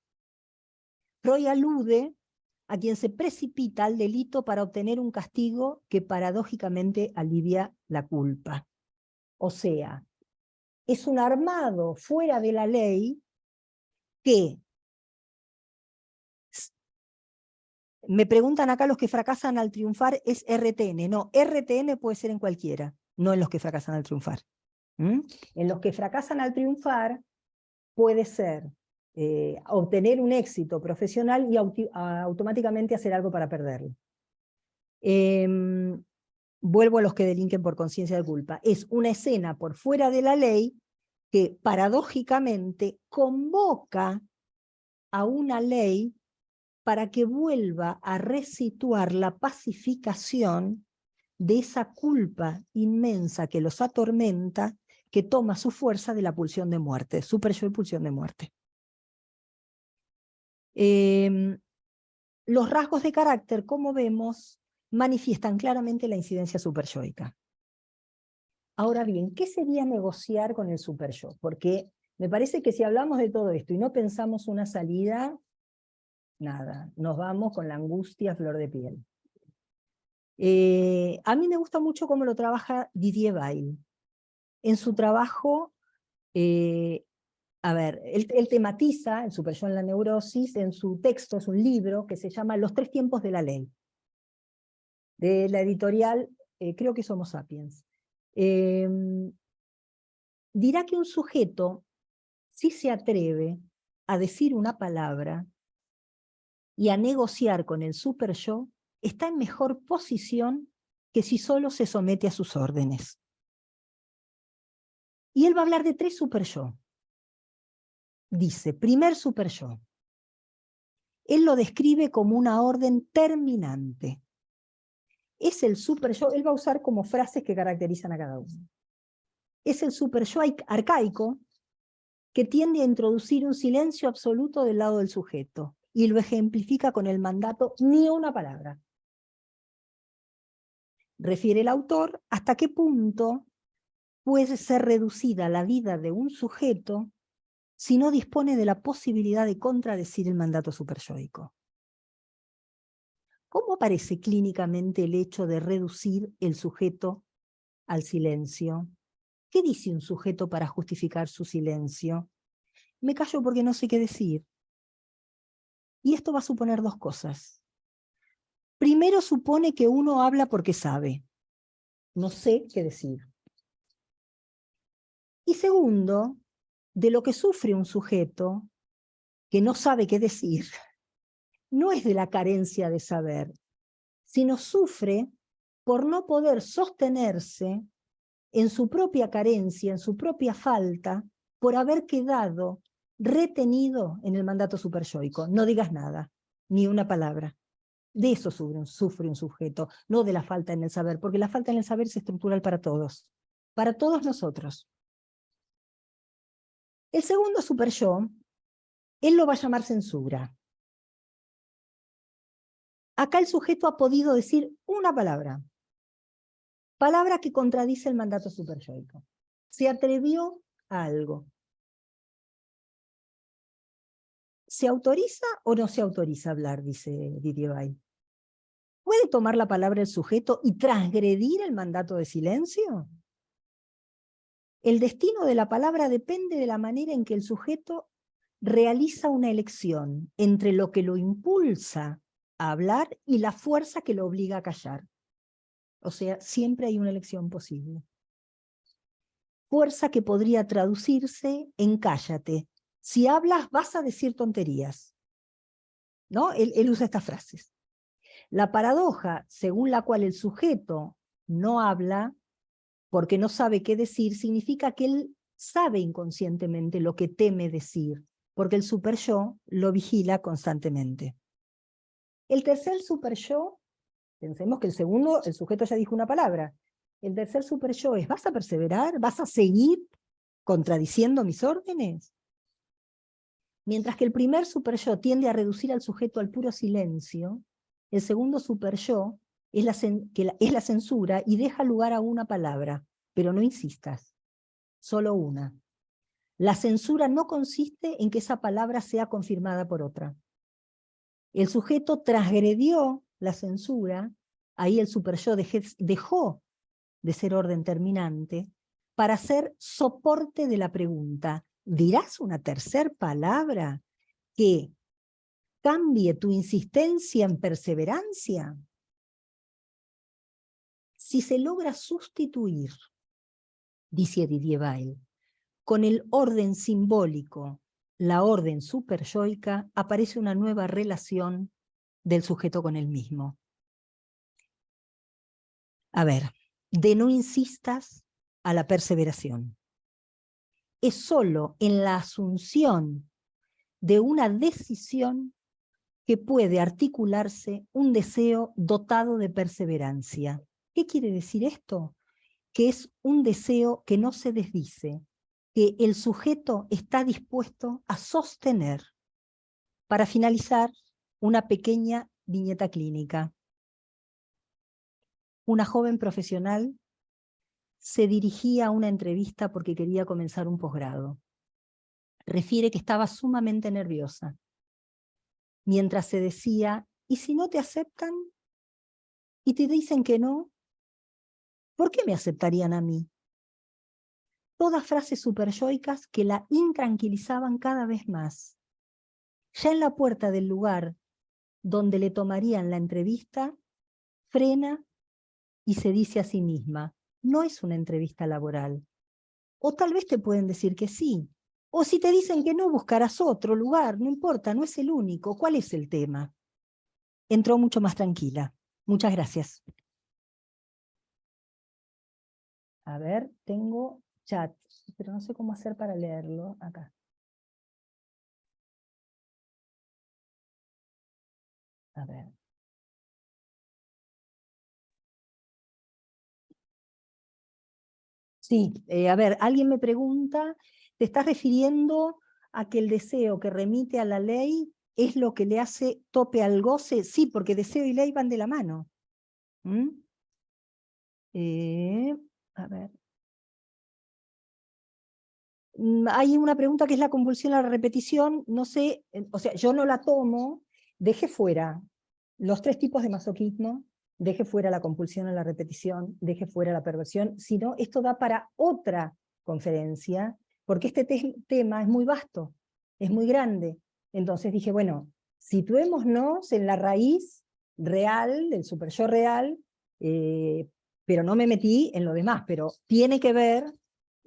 Freud alude a quien se precipita al delito para obtener un castigo que paradójicamente alivia la culpa. O sea, es un armado fuera de la ley que, me preguntan acá los que fracasan al triunfar, es RTN. No, RTN puede ser en cualquiera. no en los que fracasan al triunfar. En los que fracasan al triunfar puede ser obtener un éxito profesional y automáticamente hacer algo para perderlo. Vuelvo a los que delinquen por conciencia de culpa. Es una escena por fuera de la ley que paradójicamente convoca a una ley para que vuelva a resituar la pacificación de esa culpa inmensa que los atormenta, que toma su fuerza de la pulsión de muerte, super yo y pulsión de muerte. Los rasgos de carácter, como vemos, manifiestan claramente la incidencia superyoica. Ahora bien, ¿qué sería negociar con el superyo? Porque me parece que si hablamos de todo esto y no pensamos una salida, nada, nos vamos con la angustia a flor de piel. A mí me gusta mucho cómo lo trabaja Didier Weil. En su trabajo, él tematiza el superyo en la neurosis, en su texto, es un libro que se llama Los 3 tiempos de la ley, de la editorial, creo que es Homo Sapiens. Dirá que un sujeto, si se atreve a decir una palabra y a negociar con el superyo, está en mejor posición que si solo se somete a sus órdenes. Y él va a hablar de 3 superyo. Dice, primer superyo. Él lo describe como una orden terminante. Es el superyo, él va a usar como frases que caracterizan a cada uno. Es el superyo arcaico que tiende a introducir un silencio absoluto del lado del sujeto, y lo ejemplifica con el mandato ni una palabra. Refiere el autor hasta qué punto puede ser reducida la vida de un sujeto si no dispone de la posibilidad de contradecir el mandato superyoico. ¿Cómo aparece clínicamente el hecho de reducir el sujeto al silencio? ¿Qué dice un sujeto para justificar su silencio? Me callo porque no sé qué decir. Y esto va a suponer 2 cosas. Primero, supone que uno habla porque sabe. No sé qué decir. Y segundo, de lo que sufre un sujeto que no sabe qué decir, no es de la carencia de saber, sino sufre por no poder sostenerse en su propia carencia, en su propia falta, por haber quedado retenido en el mandato superyoico. No digas nada, ni una palabra. De eso sufre un sujeto, no de la falta en el saber, porque la falta en el saber es estructural para todos nosotros. El segundo superyo, él lo va a llamar censura. Acá el sujeto ha podido decir una palabra que contradice el mandato superyoico. Se atrevió a algo. ¿Se autoriza o no se autoriza a hablar? Dice Didier Weil. ¿Puede tomar la palabra el sujeto y transgredir el mandato de silencio? El destino de la palabra depende de la manera en que el sujeto realiza una elección entre lo que lo impulsa a hablar y la fuerza que lo obliga a callar. O sea, siempre hay una elección posible. Fuerza que podría traducirse en cállate. Si hablas vas a decir tonterías. ¿No? Él usa estas frases. La paradoja según la cual el sujeto no habla porque no sabe qué decir, significa que él sabe inconscientemente lo que teme decir, porque el superyo lo vigila constantemente. El tercer superyo, pensemos que el segundo, el sujeto ya dijo una palabra. El tercer superyo es, ¿vas a perseverar? ¿Vas a seguir contradiciendo mis órdenes? Mientras que el primer superyo tiende a reducir al sujeto al puro silencio, el segundo superyo es la censura y deja lugar a una palabra, pero no insistas, solo una. La censura no consiste en que esa palabra sea confirmada por otra. El sujeto transgredió la censura, ahí el superyo dejó de ser orden terminante, para ser soporte de la pregunta. ¿Dirás una tercera palabra que cambie tu insistencia en perseverancia? Si se logra sustituir, dice Didier Weil, con el orden simbólico, la orden superyoica, aparece una nueva relación del sujeto con el mismo. A ver, de no insistas a la perseveración. Es solo en la asunción de una decisión que puede articularse un deseo dotado de perseverancia. ¿Qué quiere decir esto? Que es un deseo que no se desdice, que el sujeto está dispuesto a sostener. Para finalizar, una pequeña viñeta clínica. Una joven profesional se dirigía a una entrevista porque quería comenzar un posgrado. Refiere que estaba sumamente nerviosa, mientras se decía, ¿y si no te aceptan? ¿Y te dicen que no? ¿Por qué me aceptarían a mí? Todas frases superyoicas que la intranquilizaban cada vez más. Ya en la puerta del lugar donde le tomarían la entrevista, frena y se dice a sí misma, no es una entrevista laboral. O tal vez te pueden decir que sí. O si te dicen que no, buscarás otro lugar, no importa, no es el único. ¿Cuál es el tema? Entró mucho más tranquila. Muchas gracias. A ver, tengo chat, pero no sé cómo hacer para leerlo acá. A ver. Sí, a ver, alguien me pregunta, ¿te estás refiriendo a que el deseo que remite a la ley es lo que le hace tope al goce? Sí, porque deseo y ley van de la mano. ¿Mm? A ver. Hay una pregunta que es la convulsión a la repetición, no sé, o sea, yo no la tomo, deje fuera los 3 tipos de masoquismo, deje fuera la compulsión a la repetición, deje fuera la perversión, sino esto da para otra conferencia, porque este tema es muy vasto, es muy grande. Entonces dije, bueno, situémonos en la raíz real, del superyo real, pero no me metí en lo demás, pero tiene que ver.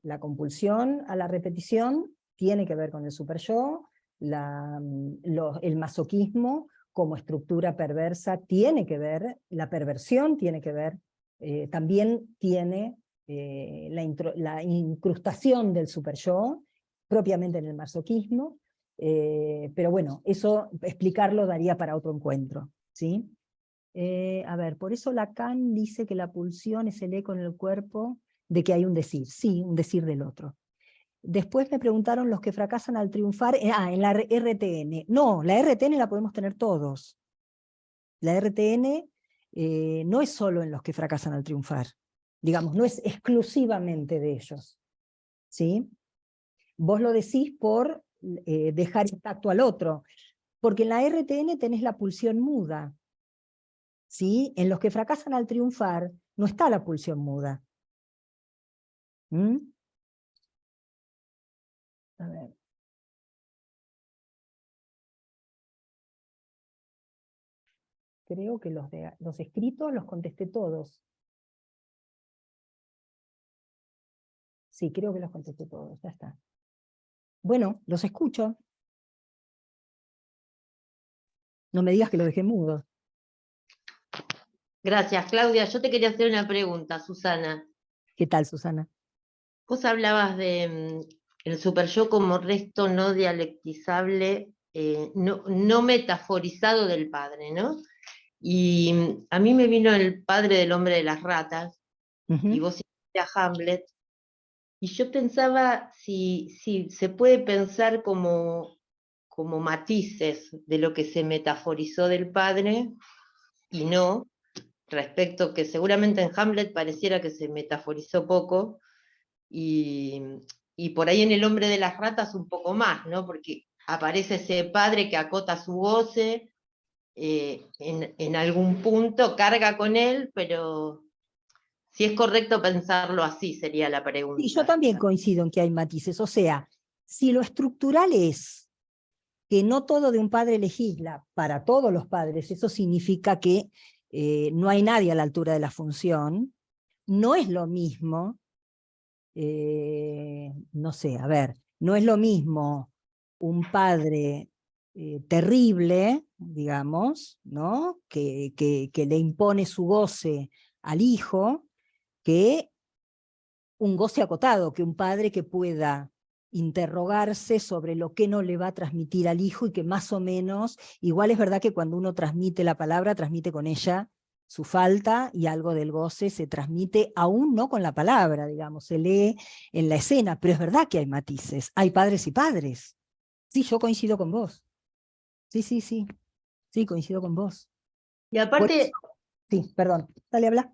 La compulsión a la repetición tiene que ver con el superyo, el masoquismo como estructura perversa tiene que ver, la perversión tiene que ver, también tiene la incrustación del superyo, propiamente en el masoquismo, pero bueno, eso explicarlo daría para otro encuentro, ¿sí? A ver, por eso Lacan dice que la pulsión es el eco en el cuerpo de que hay un decir, sí, un decir del otro. Después me preguntaron los que fracasan al triunfar, en la RTN. No, la RTN la podemos tener todos. La RTN no es solo en los que fracasan al triunfar, digamos, no es exclusivamente de ellos, ¿sí? Vos lo decís por dejar intacto al otro, porque en la RTN tenés la pulsión muda, ¿sí? En los que fracasan al triunfar no está la pulsión muda. ¿Mm? A ver. Creo que los escritos los contesté todos. Sí, creo que los contesté todos, ya está. Bueno, los escucho. No me digas que lo dejé mudo. Gracias, Claudia. Yo te quería hacer una pregunta, Susana. ¿Qué tal, Susana? Vos hablabas de el superyo como resto no dialectizable, no metaforizado del padre, ¿no? Y a mí me vino el padre del hombre de las ratas, y vos hiciste a Hamlet, y yo pensaba si se puede pensar como matices de lo que se metaforizó del padre y no, respecto que seguramente en Hamlet pareciera que se metaforizó poco, y por ahí en El hombre de las ratas un poco más, ¿no? Porque aparece ese padre que acota su goce, en algún punto carga con él, pero si es correcto pensarlo así sería la pregunta. Y yo también coincido en que hay matices, o sea, si lo estructural es que no todo de un padre legisla para todos los padres, eso significa que no hay nadie a la altura de la función, no es lo mismo, no sé, a ver, no es lo mismo un padre terrible, digamos, ¿no? que le impone su goce al hijo, que un goce acotado, que un padre que pueda interrogarse sobre lo que no le va a transmitir al hijo y que más o menos, igual es verdad que cuando uno transmite la palabra, transmite con ella su falta y algo del goce se transmite aún no con la palabra, digamos, se lee en la escena, pero es verdad que hay matices, hay padres y padres. Sí, yo coincido con vos. Sí, sí, sí, sí, coincido con vos. Y Por aparte, eso, sí, perdón, dale, habla.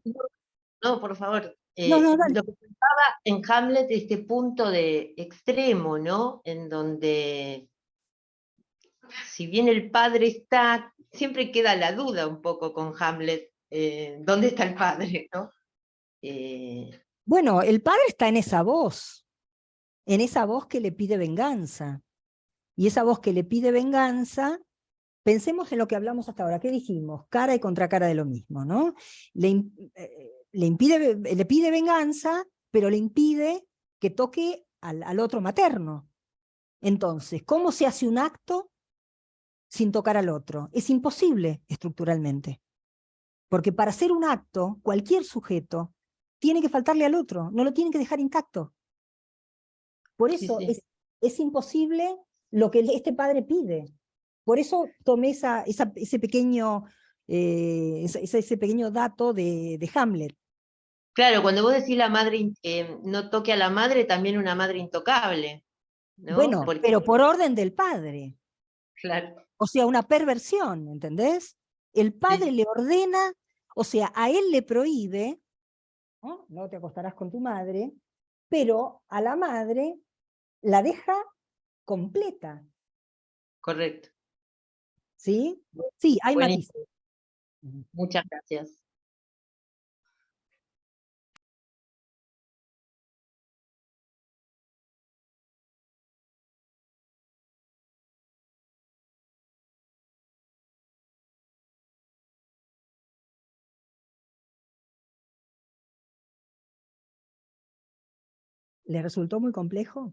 no, por favor, No, no, dale. lo que pensaba en Hamlet, este punto de extremo, ¿no? En donde, si bien el padre está, siempre queda la duda un poco con Hamlet, ¿dónde está el padre, no? Bueno, el padre está en esa voz que le pide venganza. Y esa voz que le pide venganza, pensemos en lo que hablamos hasta ahora. ¿Qué dijimos? Cara y contracara de lo mismo, ¿no? Le pide venganza, pero le impide que toque al otro materno. Entonces, ¿cómo se hace un acto sin tocar al otro? Es imposible estructuralmente. Porque para hacer un acto, cualquier sujeto tiene que faltarle al otro, no lo tiene que dejar intacto. Por Sí, eso sí. es imposible lo que este padre pide. Por eso tomé ese pequeño dato de Hamlet. Claro, cuando vos decís la madre, no toque a la madre, también una madre intocable, ¿no? Bueno, Porque, pero por orden del padre. claro, O sea, una perversión, ¿entendés? El padre sí, le ordena, o sea, a él le prohíbe, ¿no? No te acostarás con tu madre, pero a la madre la deja completa, correcto. ¿sí? Sí, hay Buenísimo, matices. muchas gracias. ¿Le resultó muy complejo?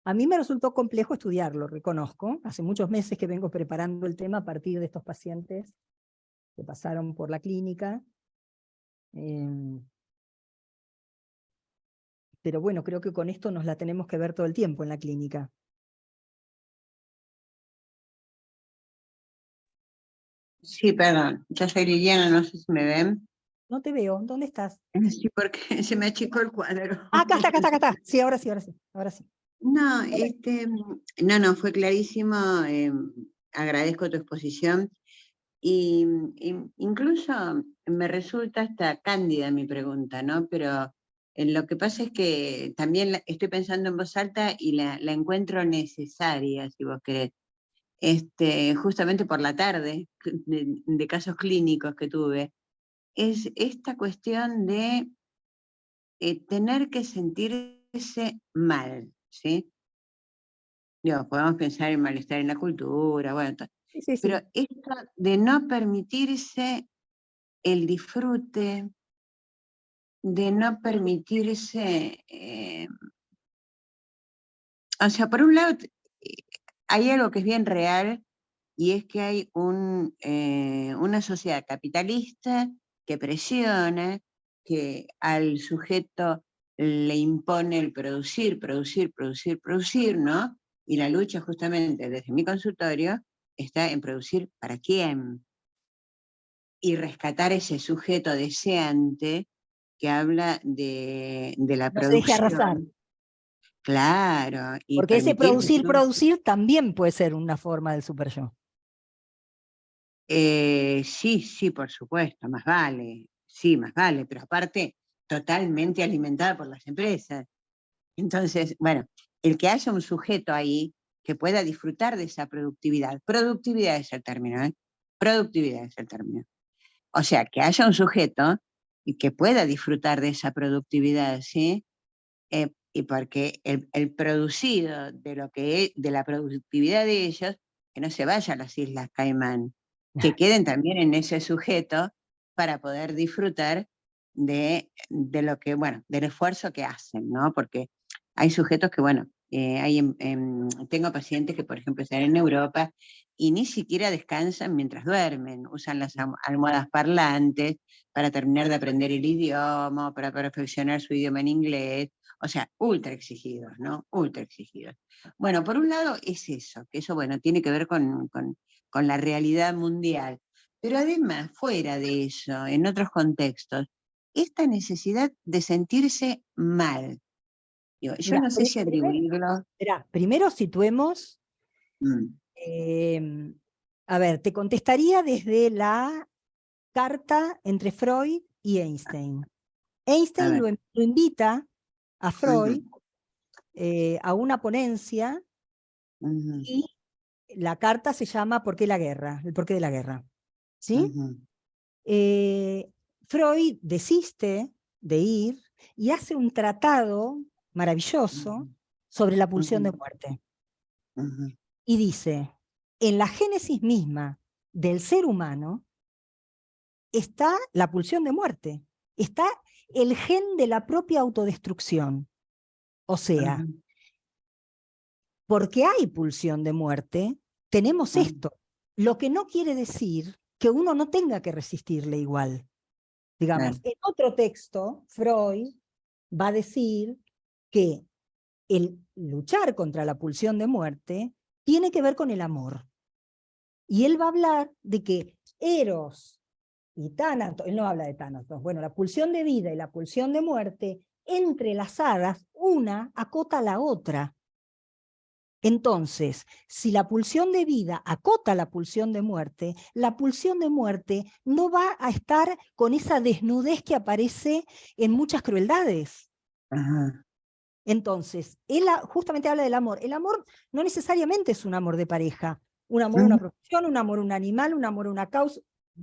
A mí me resultó complejo estudiarlo, reconozco. Hace muchos meses que vengo preparando el tema a partir de estos pacientes que pasaron por la clínica. Pero bueno, creo que con esto nos la tenemos que ver todo el tiempo en la clínica. Sí, perdón, yo soy Liliana, no sé si me ven. No te veo, ¿dónde estás? Sí, porque se me achicó el cuadro. Ah, acá está, acá está, acá está. Sí, ahora sí, ahora sí, ahora sí. No, no, fue clarísimo, agradezco tu exposición y incluso me resulta hasta cándida mi pregunta, ¿no? Pero lo que pasa es que también estoy pensando en voz alta y la encuentro necesaria, si vos querés. Justamente por la tarde, de casos clínicos que tuve, es esta cuestión de tener que sentirse mal, ¿sí? Digo, podemos pensar en malestar en la cultura, bueno, Sí, sí, pero sí. esto de no permitirse el disfrute, de no permitirse, o sea, por un lado hay algo que es bien real y es que hay una sociedad capitalista que presiona, que al sujeto le impone el producir, producir, producir, producir, ¿no? Y la lucha justamente desde mi consultorio está en producir para quién y rescatar ese sujeto deseante que habla de la No se deje arrasar. producción, claro, y Porque ese permitir producir, producir también puede ser una forma del super yo. Sí, sí, por supuesto, más vale, sí, más vale, pero aparte totalmente alimentada por las empresas. Entonces, bueno, el que haya un sujeto ahí que pueda disfrutar de esa productividad es el término, ¿eh? Productividad es el término. O sea, que haya un sujeto y que pueda disfrutar de esa productividad, ¿sí? Y porque el producido de la productividad de ellos, que no se vaya a las Islas Caimán, que queden también en ese sujeto para poder disfrutar de lo que, bueno, del esfuerzo que hacen, ¿no? Porque hay sujetos que, bueno, tengo pacientes que, por ejemplo, están en Europa y ni siquiera descansan mientras duermen, usan las almohadas parlantes para terminar de aprender el idioma, para perfeccionar su idioma en inglés, o sea, ultra exigidos, ¿no? Ultra exigidos. Bueno, por un lado es eso, que eso, bueno, tiene que ver con la realidad mundial, pero además, fuera de eso, en otros contextos, esta necesidad de sentirse mal. Yo Mira, no sé si atribuirlo. primero situemos, a ver, te contestaría desde la carta entre Freud y Einstein. Einstein lo invita a Freud a una ponencia y la carta se llama ¿Por qué la guerra? El porqué de la guerra. ¿Sí? Freud desiste de ir y hace un tratado maravilloso sobre la pulsión de muerte. Y dice, en la génesis misma del ser humano está la pulsión de muerte, está el gen de la propia autodestrucción. O sea, porque hay pulsión de muerte, tenemos esto, lo que no quiere decir que uno no tenga que resistirle igual. Digamos, en otro texto, Freud va a decir que el luchar contra la pulsión de muerte tiene que ver con el amor. Y él va a hablar de que Eros y Tánatos, él no habla de Tánatos, bueno, la pulsión de vida y la pulsión de muerte, entrelazadas, una acota a la otra. Entonces, si la pulsión de vida acota la pulsión de muerte no va a estar con esa desnudez que aparece en muchas crueldades. Entonces, él justamente habla del amor. El amor no necesariamente es un amor de pareja, un amor a una profesión, un amor a un animal, un amor a una causa,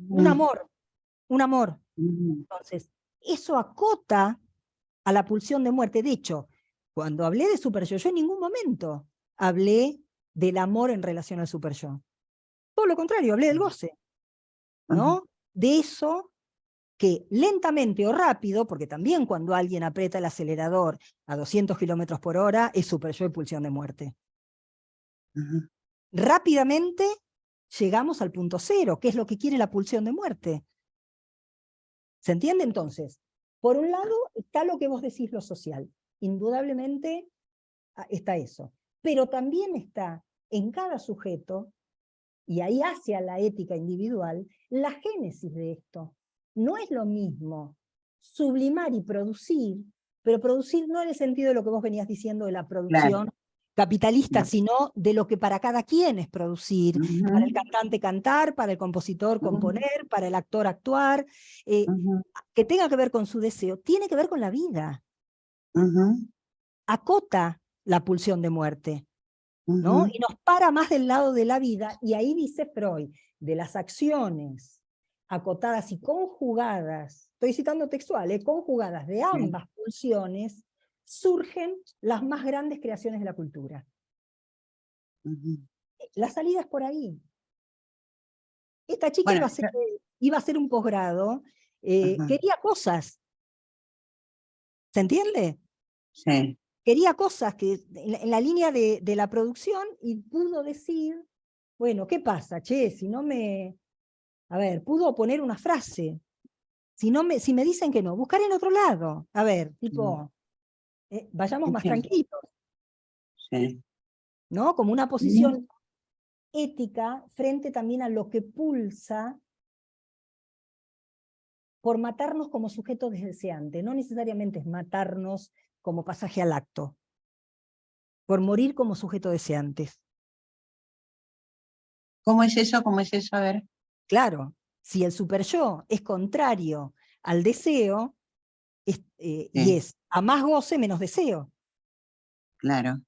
un amor. Entonces, eso acota a la pulsión de muerte. De hecho, cuando hablé de superyo, yo en ningún momento hablé del amor en relación al superyo. Todo lo contrario, hablé del goce, ¿no? De eso que lentamente o rápido, porque también cuando alguien aprieta el acelerador a 200 kilómetros por hora, es superyo y pulsión de muerte. Rápidamente llegamos al punto cero, que es lo que quiere la pulsión de muerte. ¿Se entiende entonces? Por un lado está lo que vos decís, lo social. Indudablemente está eso. Pero también está en cada sujeto, y ahí hacia la ética individual, la génesis de esto. No es lo mismo sublimar y producir, pero producir no en el sentido de lo que vos venías diciendo de la producción capitalista, sino de lo que para cada quien es producir. Para el cantante cantar, para el compositor componer, para el actor actuar, que tenga que ver con su deseo, tiene que ver con la vida. Acota la pulsión de muerte, ¿no? Y nos para más del lado de la vida, y ahí dice Freud, de las acciones acotadas y conjugadas, estoy citando textual, conjugadas de ambas pulsiones, surgen las más grandes creaciones de la cultura. La salida es por ahí. Esta chica iba a hacer un posgrado, quería cosas. ¿Se entiende? Sí. Quería cosas que en la línea de la producción, y pudo decir, bueno, ¿qué pasa? Che, si no me... A ver, pudo poner una frase. Si me dicen que no, buscar en otro lado. A ver, tipo, vayamos más tranquilos. Sí. ¿No? Como una posición ética frente también a lo que pulsa por matarnos como sujetos deseantes. No necesariamente es matarnos como pasaje al acto, por morir como sujeto deseantes. ¿Cómo es eso? ¿Cómo es eso? A ver. Claro, si el superyo es contrario al deseo, y es a más goce, menos deseo. Claro.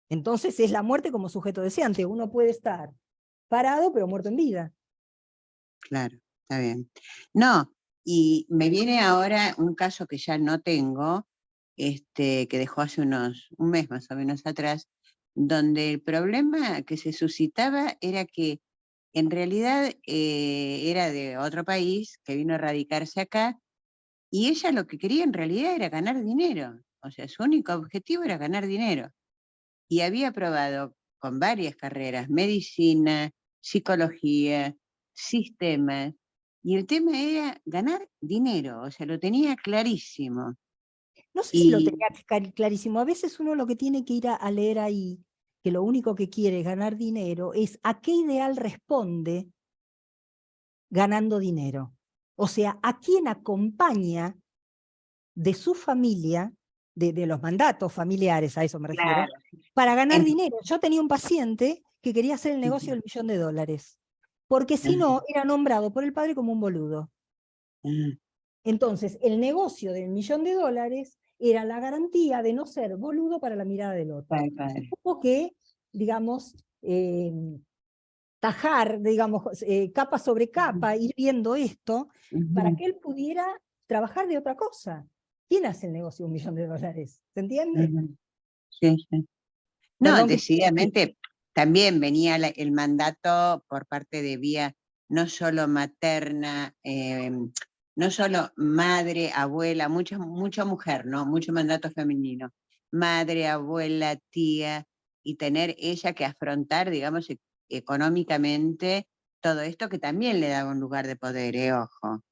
Entonces es la muerte como sujeto deseante. Uno puede estar parado, pero muerto en vida. Claro, está bien. No, y me viene ahora un caso que ya no tengo, que dejó hace un mes más o menos atrás, donde el problema que se suscitaba era que en realidad era de otro país que vino a radicarse acá, y ella lo que quería en realidad era ganar dinero. O sea, su único objetivo era ganar dinero. Y había probado con varias carreras, medicina, psicología, sistemas, y el tema era ganar dinero, o sea, lo tenía clarísimo. No sé si lo Y tenía clarísimo. A veces uno lo que tiene que ir a leer ahí, que lo único que quiere es ganar dinero, es a qué ideal responde ganando dinero. O sea, a quién acompaña de su familia, de los mandatos familiares, a eso me refiero, claro, para ganar en- dinero. Yo tenía un paciente que quería hacer el negocio del $1.000.000, porque si no, era nombrado por el padre como un boludo. Entonces, el negocio del $1.000.000 era la garantía de no ser boludo para la mirada del otro. para el padre. Hubo que, digamos, tajar, digamos, capa sobre capa, ir viendo esto, para Ujú, que él pudiera trabajar de otra cosa. ¿Quién hace el negocio de $1.000.000? ¿Se entiende? ujú. Sí, sí. No, Perdón que te interrumpí. decididamente también venía el mandato por parte de vía no solo materna, no solo madre, abuela, mucha mujer, ¿no? Mucho mandato femenino. Madre, abuela, tía, y tener ella que afrontar, digamos, económicamente todo esto que también le daba un lugar de poder, ojo,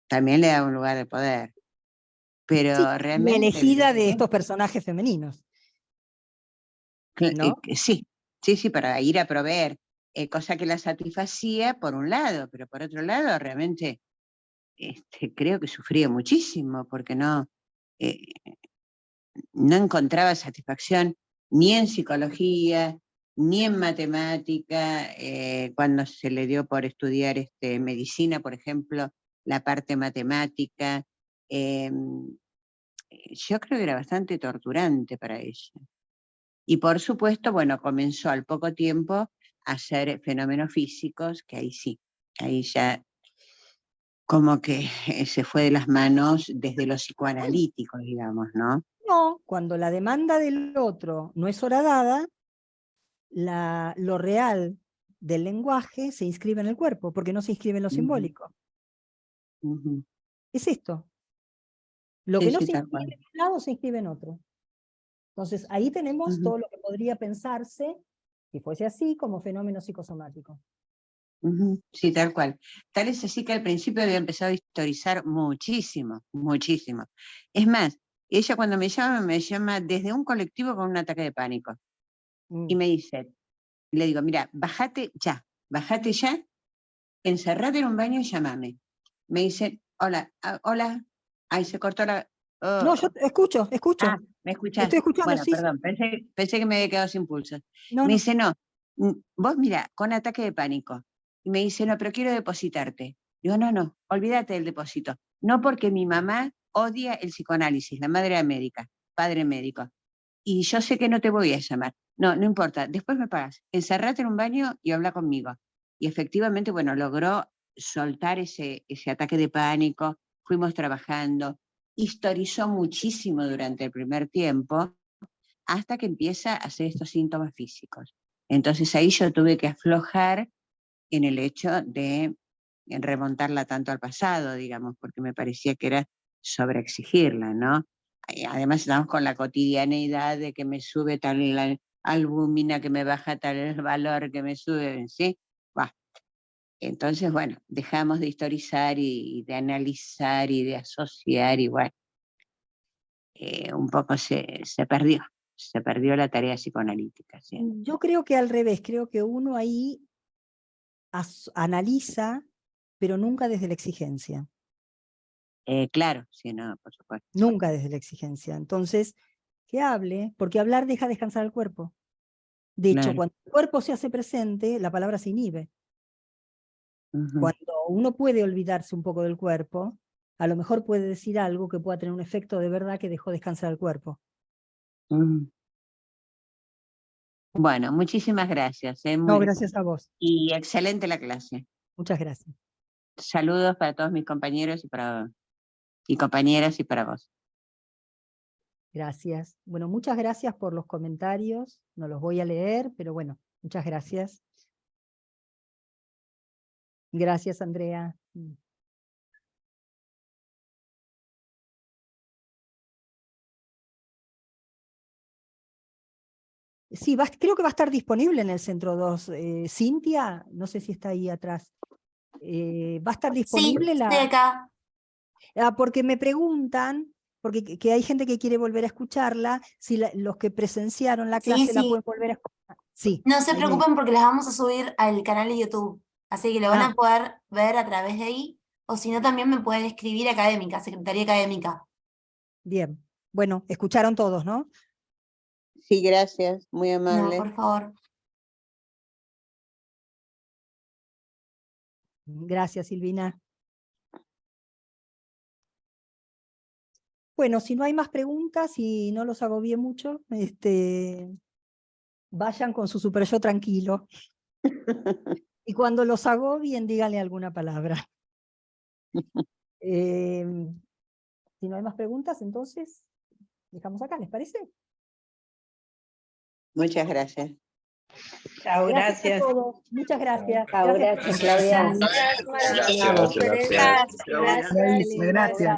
también le daba un lugar de poder. Sí, Pero y realmente elegida de estos personajes femeninos, ¿no? Sí, sí, sí, para ir a proveer, cosa que la satisfacía por un lado, pero por otro lado realmente creo que sufría muchísimo porque eh, no encontraba satisfacción ni en psicología, ni en matemática, cuando se le dio por estudiar medicina, por ejemplo, la parte matemática. Yo creo que era bastante torturante para ella. Y por supuesto, bueno, comenzó al poco tiempo a hacer fenómenos físicos, que ahí sí, ahí ya como que se fue de las manos desde lo psicoanalítico, digamos, ¿no? No, cuando la demanda del otro no es horadada, lo real del lenguaje se inscribe en el cuerpo, porque no se inscribe en lo Ujú, simbólico. ujú. Es esto. Lo Sí, que no sí, se tal inscribe cual. en un lado se inscribe en otro. Entonces, ahí tenemos Ujú, todo lo que podría pensarse, si fuese así, como fenómeno psicosomático. ujú. Sí, tal cual. Tal es así que al principio había empezado a historizar muchísimo, muchísimo. Es más, ella cuando me llama desde un colectivo con un ataque de pánico. Y Mm. me dice, le digo, mira, bájate ya, encerrate en un baño y llámame. Me dice, hola, hola. Ay, se cortó la... No, yo oh. escucho, Ah, escucho. ¿me Estoy escuchás? escuchando, Bueno, sí, sí. perdón, pensé que me había quedado sin pulso. No, Me no. dice, no, vos mira, con ataque de pánico. Y me dice, no, pero quiero depositarte. Digo, no, no, olvídate del depósito. No, porque mi mamá odia el psicoanálisis, la madre era médica, padre médico. Y yo sé que no te voy a llamar. No, no importa, después me pagas. Encerrate en un baño y habla conmigo. Y efectivamente, bueno, logró soltar ese ataque de pánico, fuimos trabajando, historizó muchísimo durante el primer tiempo, hasta que empieza a hacer estos síntomas físicos. Entonces ahí yo tuve que aflojar en el hecho de remontarla tanto al pasado, digamos, porque me parecía que era sobreexigirla, ¿no? Además estamos con la cotidianeidad de que me sube tal albúmina, que me baja tal valor, que me sube, ¿sí? Bah. Entonces, bueno, dejamos de historizar y de analizar y de asociar y bueno, un poco se perdió la tarea psicoanalítica, ¿sí? Yo creo que al revés, creo que uno ahí analiza, pero nunca desde la exigencia. Claro, sí, no, por supuesto. Nunca desde la exigencia. Entonces, que hable, porque hablar deja descansar al cuerpo. De hecho, Claro. cuando el cuerpo se hace presente, la palabra se inhibe. Ujú, Cuando uno puede olvidarse un poco del cuerpo, a lo mejor puede decir algo que pueda tener un efecto de verdad que dejó descansar al cuerpo. ujú. Bueno, muchísimas gracias. No, gracias a vos. Y excelente la clase. Muchas gracias. Saludos para todos mis compañeros y compañeras y para vos. Gracias. Bueno, muchas gracias por los comentarios. No los voy a leer, pero bueno, muchas gracias. Gracias, Andrea. Sí, creo que va a estar disponible en el Centro 2. Cintia, no sé si está ahí atrás. ¿Va a estar disponible Sí, la...? estoy acá. Porque me preguntan, porque que hay gente que quiere volver a escucharla, si los que presenciaron la clase la Sí. pueden volver a escuchar. Sí. No se ahí me- preocupen porque las vamos a subir al canal de YouTube. Así que lo van Ah. a poder ver a través de ahí. O si no, también me pueden escribir académica, Secretaría Académica. Bien. Bueno, escucharon todos, ¿no? Sí, gracias, muy No, amable. por favor. Gracias, Silvina. Bueno, si no hay más preguntas y no los agobié mucho, vayan con su super yo tranquilo. Y cuando los agobien, díganle alguna palabra. Si no hay más preguntas, entonces dejamos acá, ¿les parece? Muchas gracias. Chao, Gracias a gracias. todos. Muchas gracias. Chao, gracias, Claudia. Gracias. Gracias. Gracias.